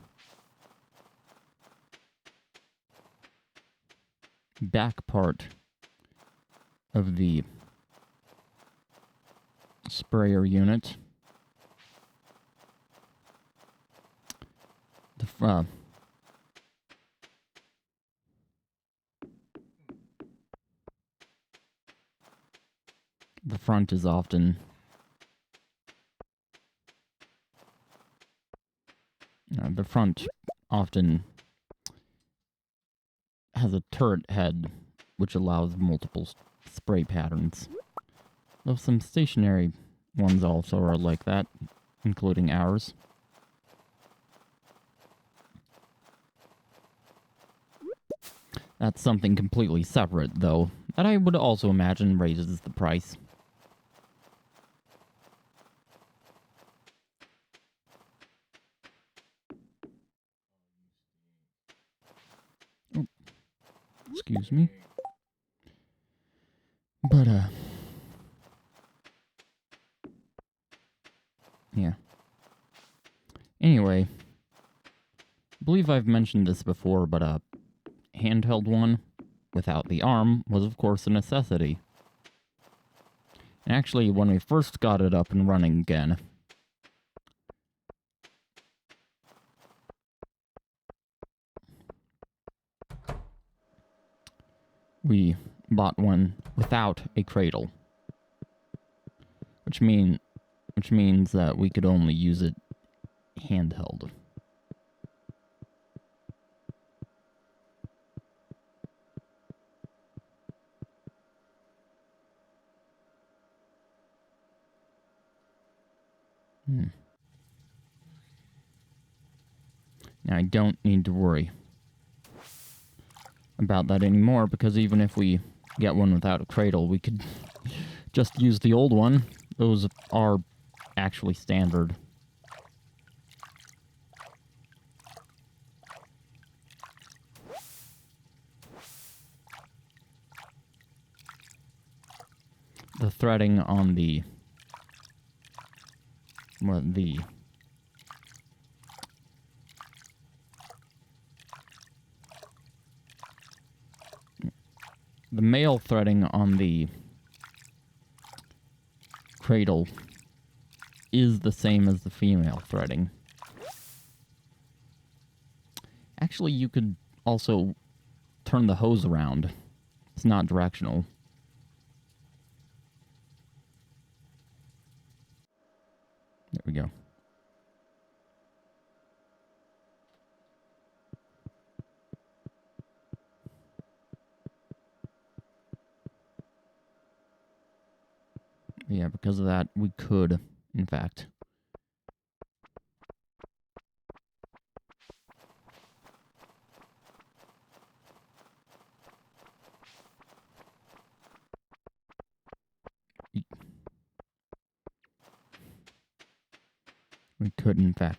back part of the sprayer unit. The front is often has a turret head, which allows multiple spray patterns. Though some stationary ones also are like that, including ours. That's something completely separate, though, that I would also imagine raises the price. Excuse me. But, yeah. Anyway, I believe I've mentioned this before, but a handheld one without the arm was, of course, a necessity. And actually, when we first got it up and running again, we bought one without a cradle, which means that we could only use it handheld. Now I don't need to worry about that anymore, because even if we get one without a cradle, we could just use the old one. Those are actually standard. The threading on the male threading on the cradle is the same as the female threading. Actually, you could also turn the hose around. It's not directional. There we go. Yeah, because of that, we could, in fact,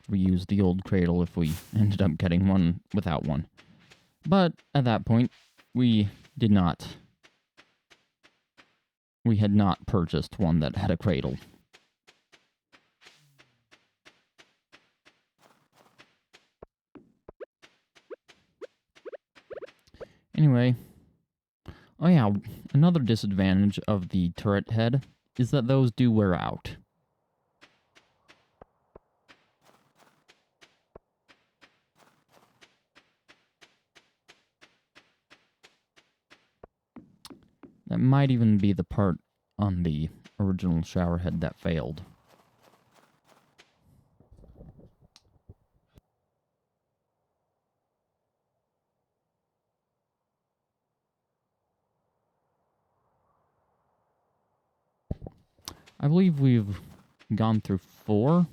reuse the old cradle if we ended up getting one without one. But at that point, we had not purchased one that had a cradle. Anyway, oh yeah, another disadvantage of the turret head is that those do wear out. That might even be the part on the original shower head that failed. I believe we've gone through 4.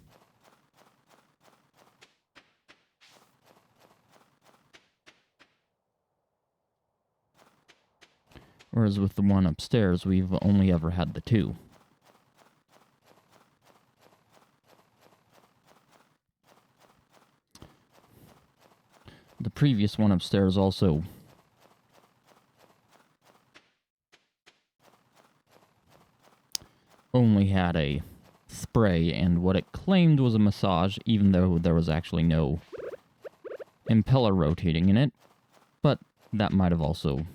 Whereas with the one upstairs, we've only ever had the 2. The previous one upstairs also only had a spray and what it claimed was a massage, even though there was actually no impeller rotating in it. But that might have also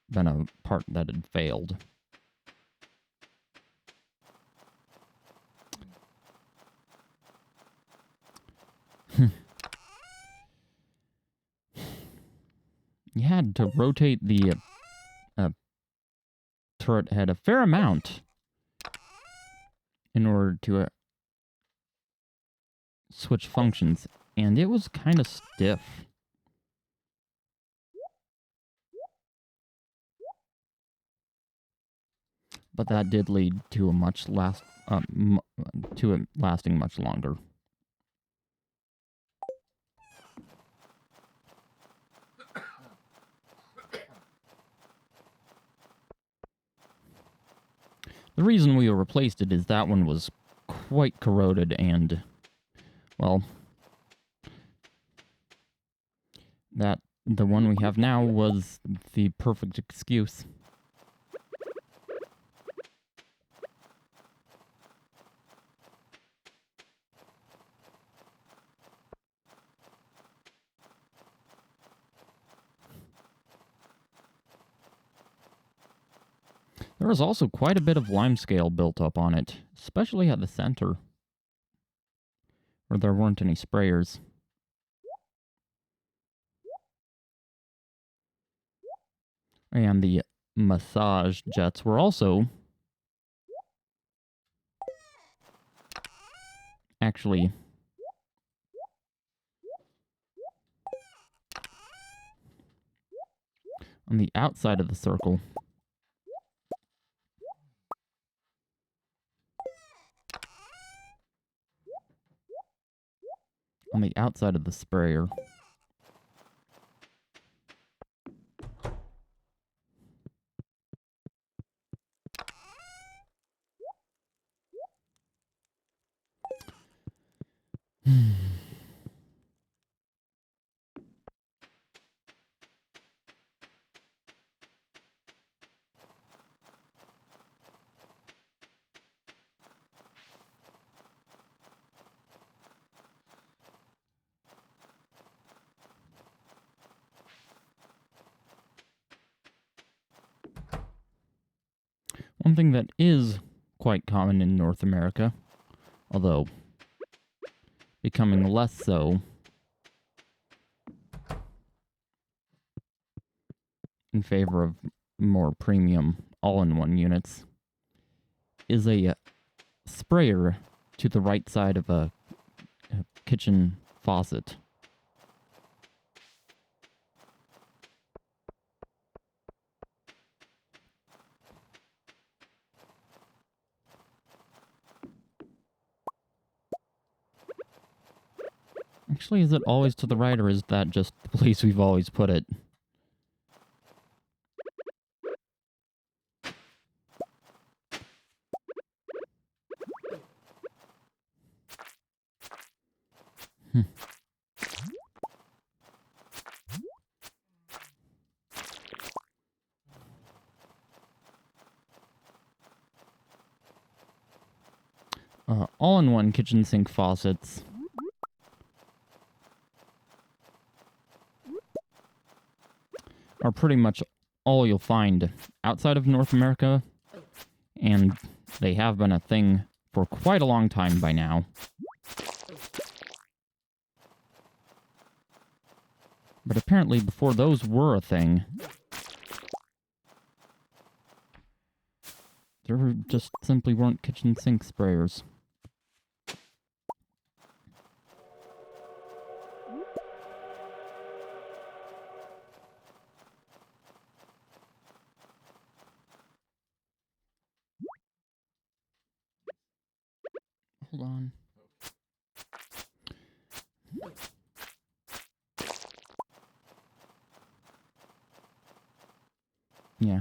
been a part that had failed. You had to rotate the turret head a fair amount in order to switch functions, and it was kind of stiff. But that did lead to to it lasting much longer. The reason we replaced it is that one was quite corroded and, well, that The one we have now was the perfect excuse. There was also quite a bit of limescale built up on it, especially at the center, where there weren't any sprayers. And the massage jets were also actually on the outside of the circle. On the outside of the sprayer. One thing that is quite common in North America, although becoming less so in favor of more premium all-in-one units, is a sprayer to the right side of a kitchen faucet. Actually, is it always to the right, or is that just the place we've always put it? All-in-one kitchen sink faucets are pretty much all you'll find outside of North America, and they have been a thing for quite a long time by now. But apparently before those were a thing, there just simply weren't kitchen sink sprayers. Hold on. Yeah.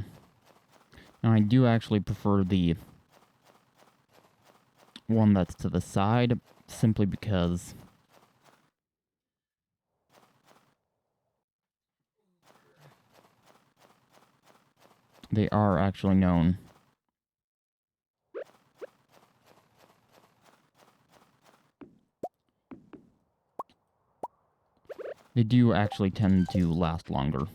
Now, I do actually prefer the one that's to the side, simply because they are actually known. They do actually tend to last longer.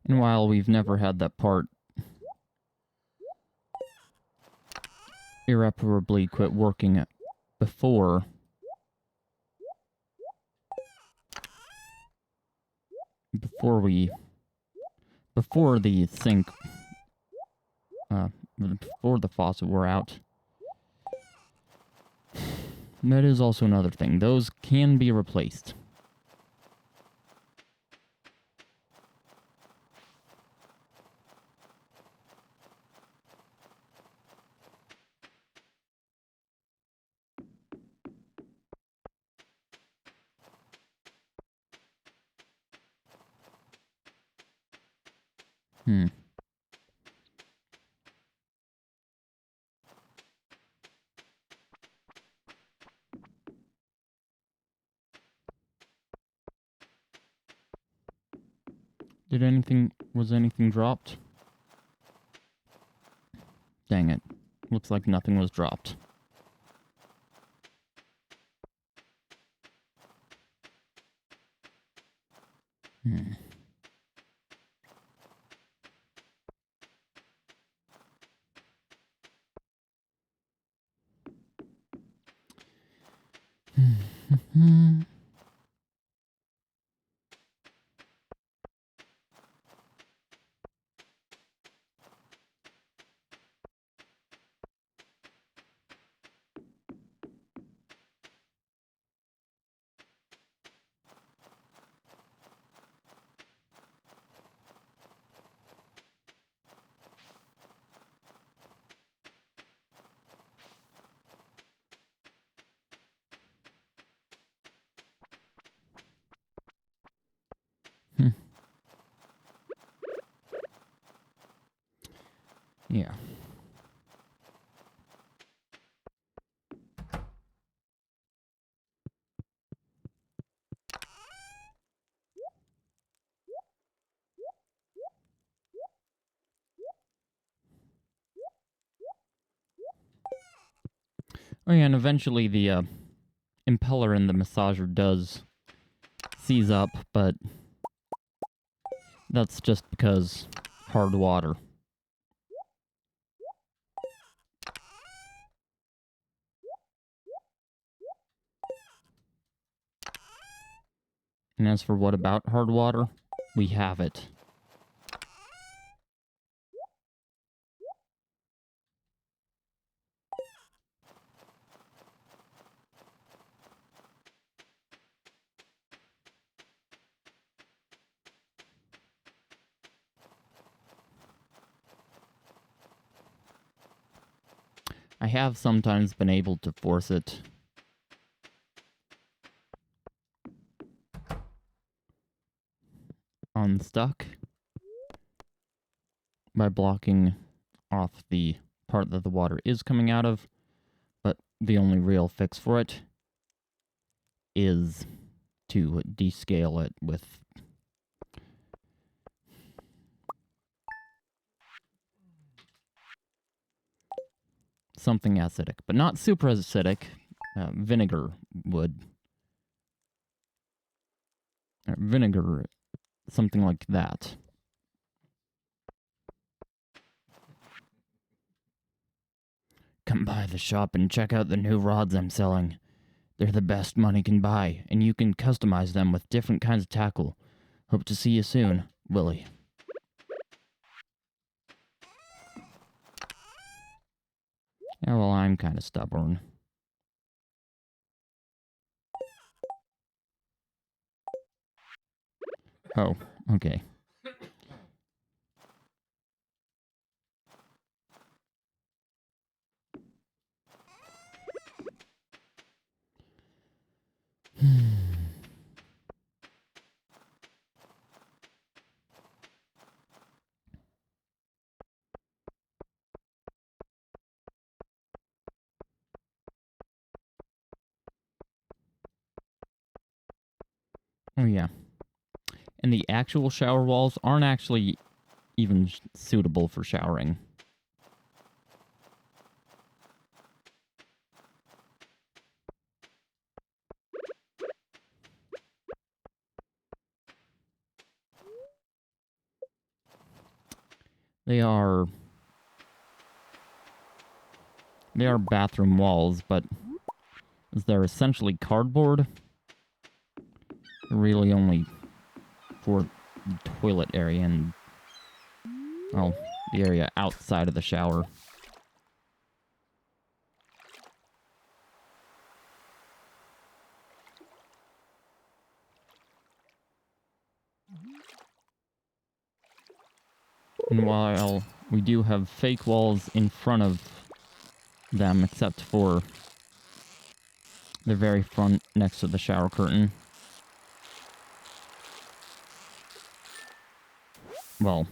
And while we've never had that part irreparably quit working before the sink, before the faucet wore out, that is also another thing. Those can be replaced. Was anything dropped? Dang it. Looks like nothing was dropped. Yeah. Oh yeah, and eventually the impeller in the massager does seize up, but that's just because hard water. And as for what about hard water, we have it. I have sometimes been able to force it. Unstuck by blocking off the part that the water is coming out of, but the only real fix for it is to descale it with something acidic, but not super acidic. Vinegar would. Vinegar, something like that. Come by the shop and check out the new rods I'm selling. They're the best money can buy, and you can customize them with different kinds of tackle. Hope to see you soon, Willie. Yeah, well, I'm kind of stubborn. Oh, okay. Oh, yeah. And the actual shower walls aren't actually even suitable for showering. They are bathroom walls, but as they're essentially cardboard, really only for the toilet area and, well, the area outside of the shower. And while we do have fake walls in front of them, except for the very front next to the shower curtain. Well,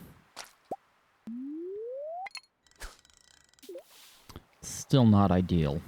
Still not ideal.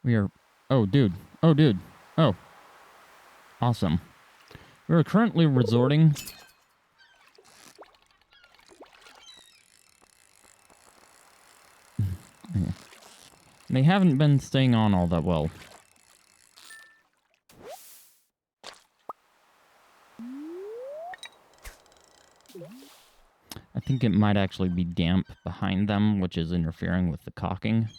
We are... Oh, dude. Oh, dude. Oh. Awesome. We are currently resorting... They haven't been staying on all that well. I think it might actually be damp behind them, which is interfering with the caulking.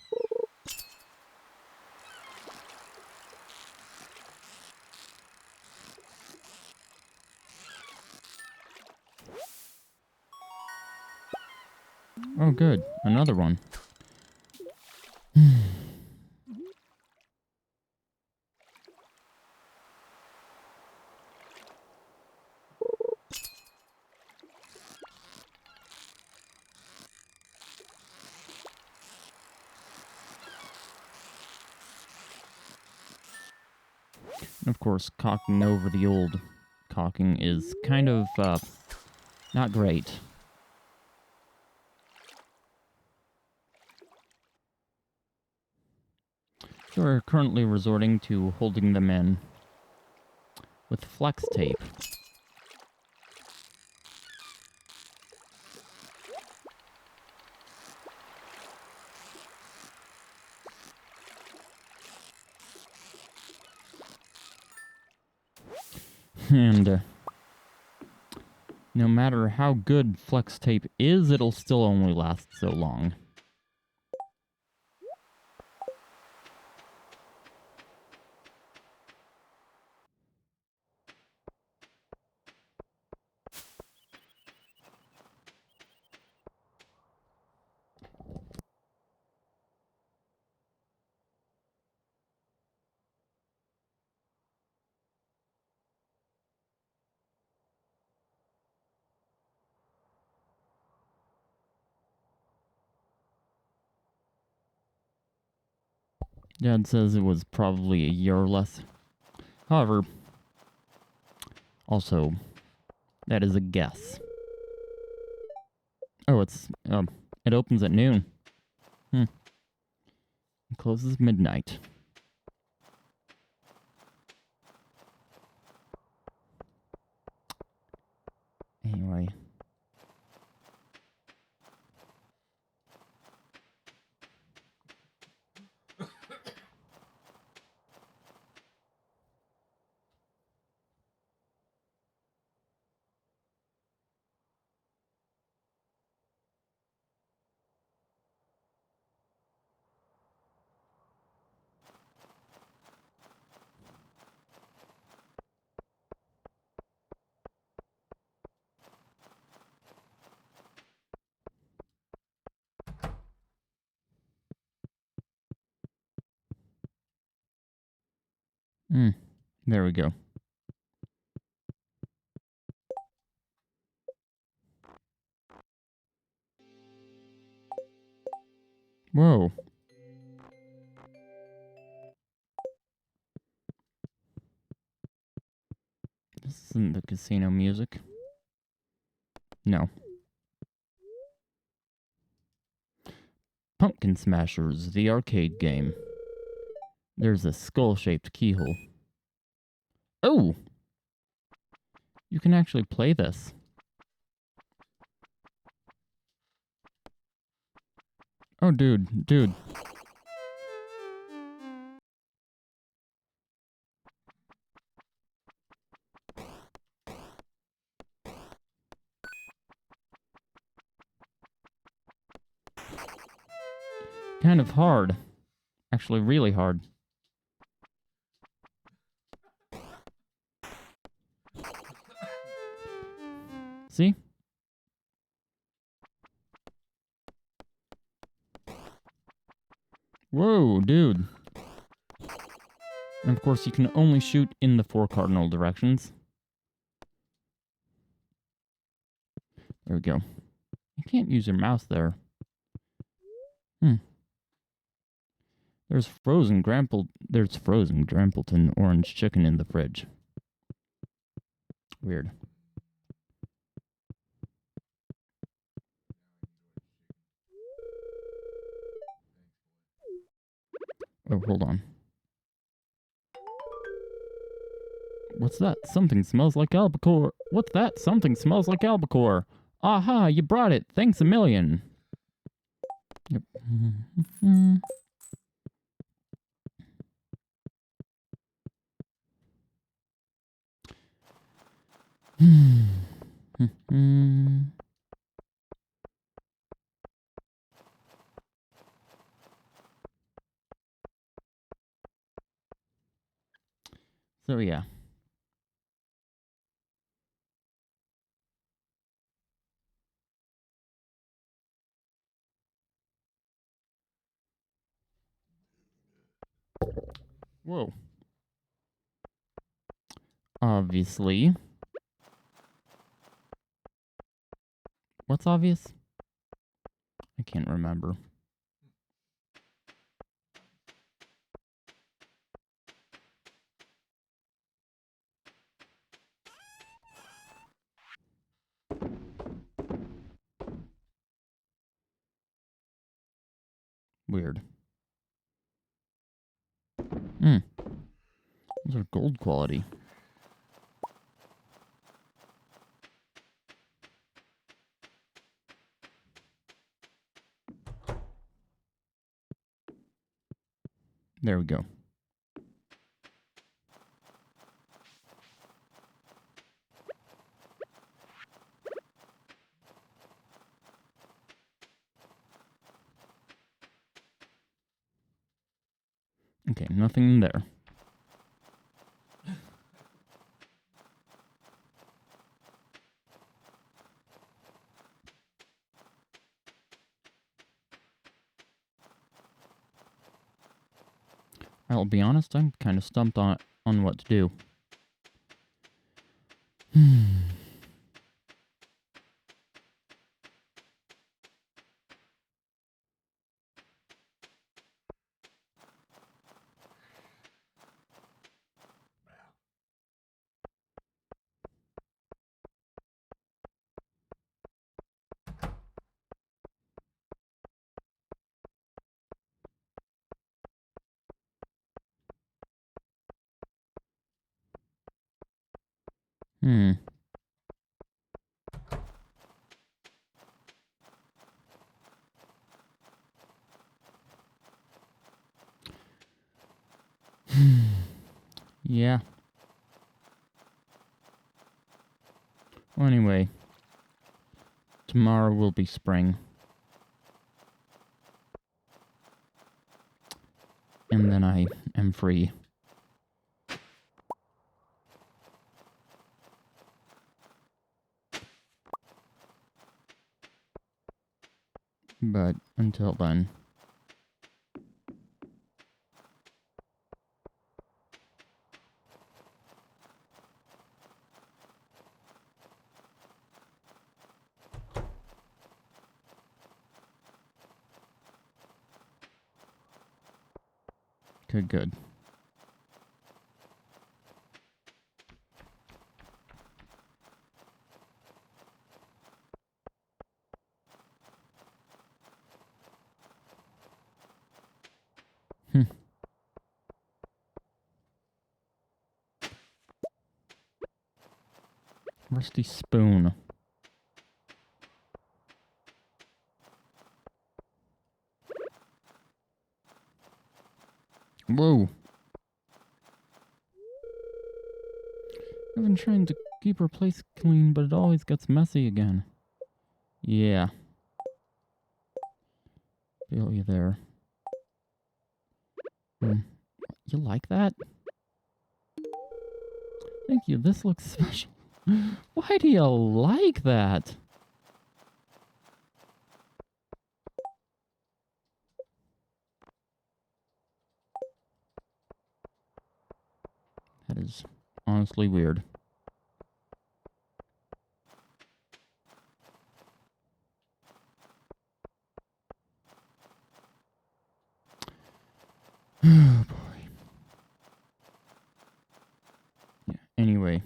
Oh, good. Another one. Of course, caulking over the old caulking is kind of, not great. So we're currently resorting to holding them in with flex tape. And no matter how good flex tape is, it'll still only last so long. Dad says it was probably a year or less. However, also, that is a guess. Oh, it opens at noon. It closes midnight. Anyway. There we go. Whoa. This isn't the casino music. No. Pumpkin Smashers, the arcade game. There's a skull-shaped keyhole. Oh! You can actually play this. Oh, dude. Kind of hard. Actually, really hard. See? Whoa, dude. And of course, you can only shoot in the 4 cardinal directions. There we go. You can't use your mouse there. There's frozen Grampleton orange chicken in the fridge. Weird. Oh, hold on. What's that? Something smells like albacore. What's that? Something smells like albacore. Aha, you brought it. Thanks a million. Yep. So, yeah. Whoa. Obviously. What's obvious? I can't remember. Weird. Those are gold quality. There we go. Okay, nothing there. I'll be honest, I'm kind of stumped on what to do. Yeah. Well, anyway, tomorrow will be spring. And then I am free. But until then... Okay, good. Rusty spoon. Whoa. I've been trying to keep our place clean, but it always gets messy again. Yeah. Feel you there. You like that? Thank you, this looks special. Why do you like that? That is honestly weird. Oh boy. Yeah, anyway.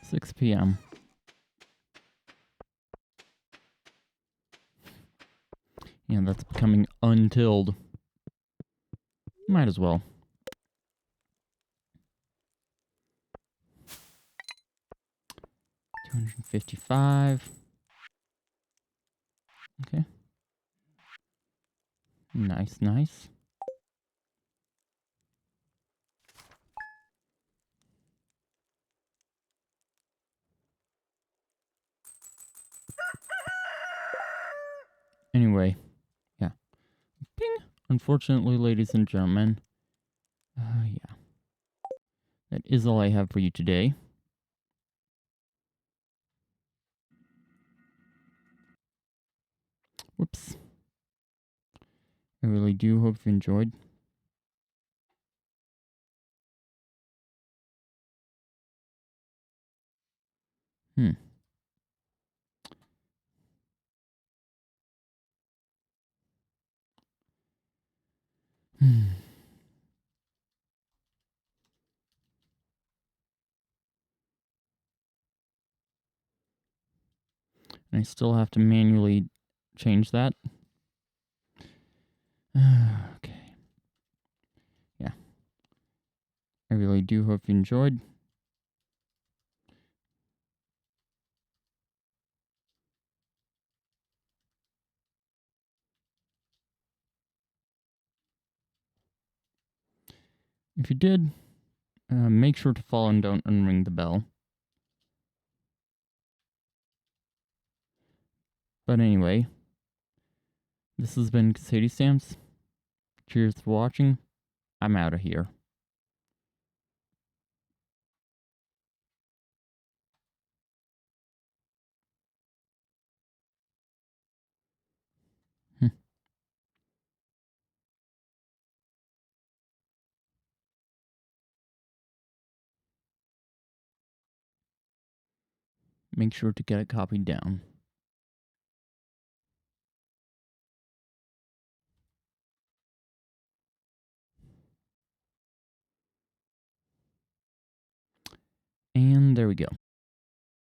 Six PM. Yeah, that's becoming untilled. Might as well. $255. Okay. Nice, nice. Anyway, yeah. Ping! Unfortunately, ladies and gentlemen, yeah. That is all I have for you today. Whoops. I really do hope you enjoyed. Hmm. And I still have to manually change that. Okay. Yeah. I really do hope you enjoyed. If you did, make sure to follow and don't unring the bell. But anyway, this has been Sadie Stamps. Cheers for watching. I'm out of here. Make sure to get it copied down. And there we go.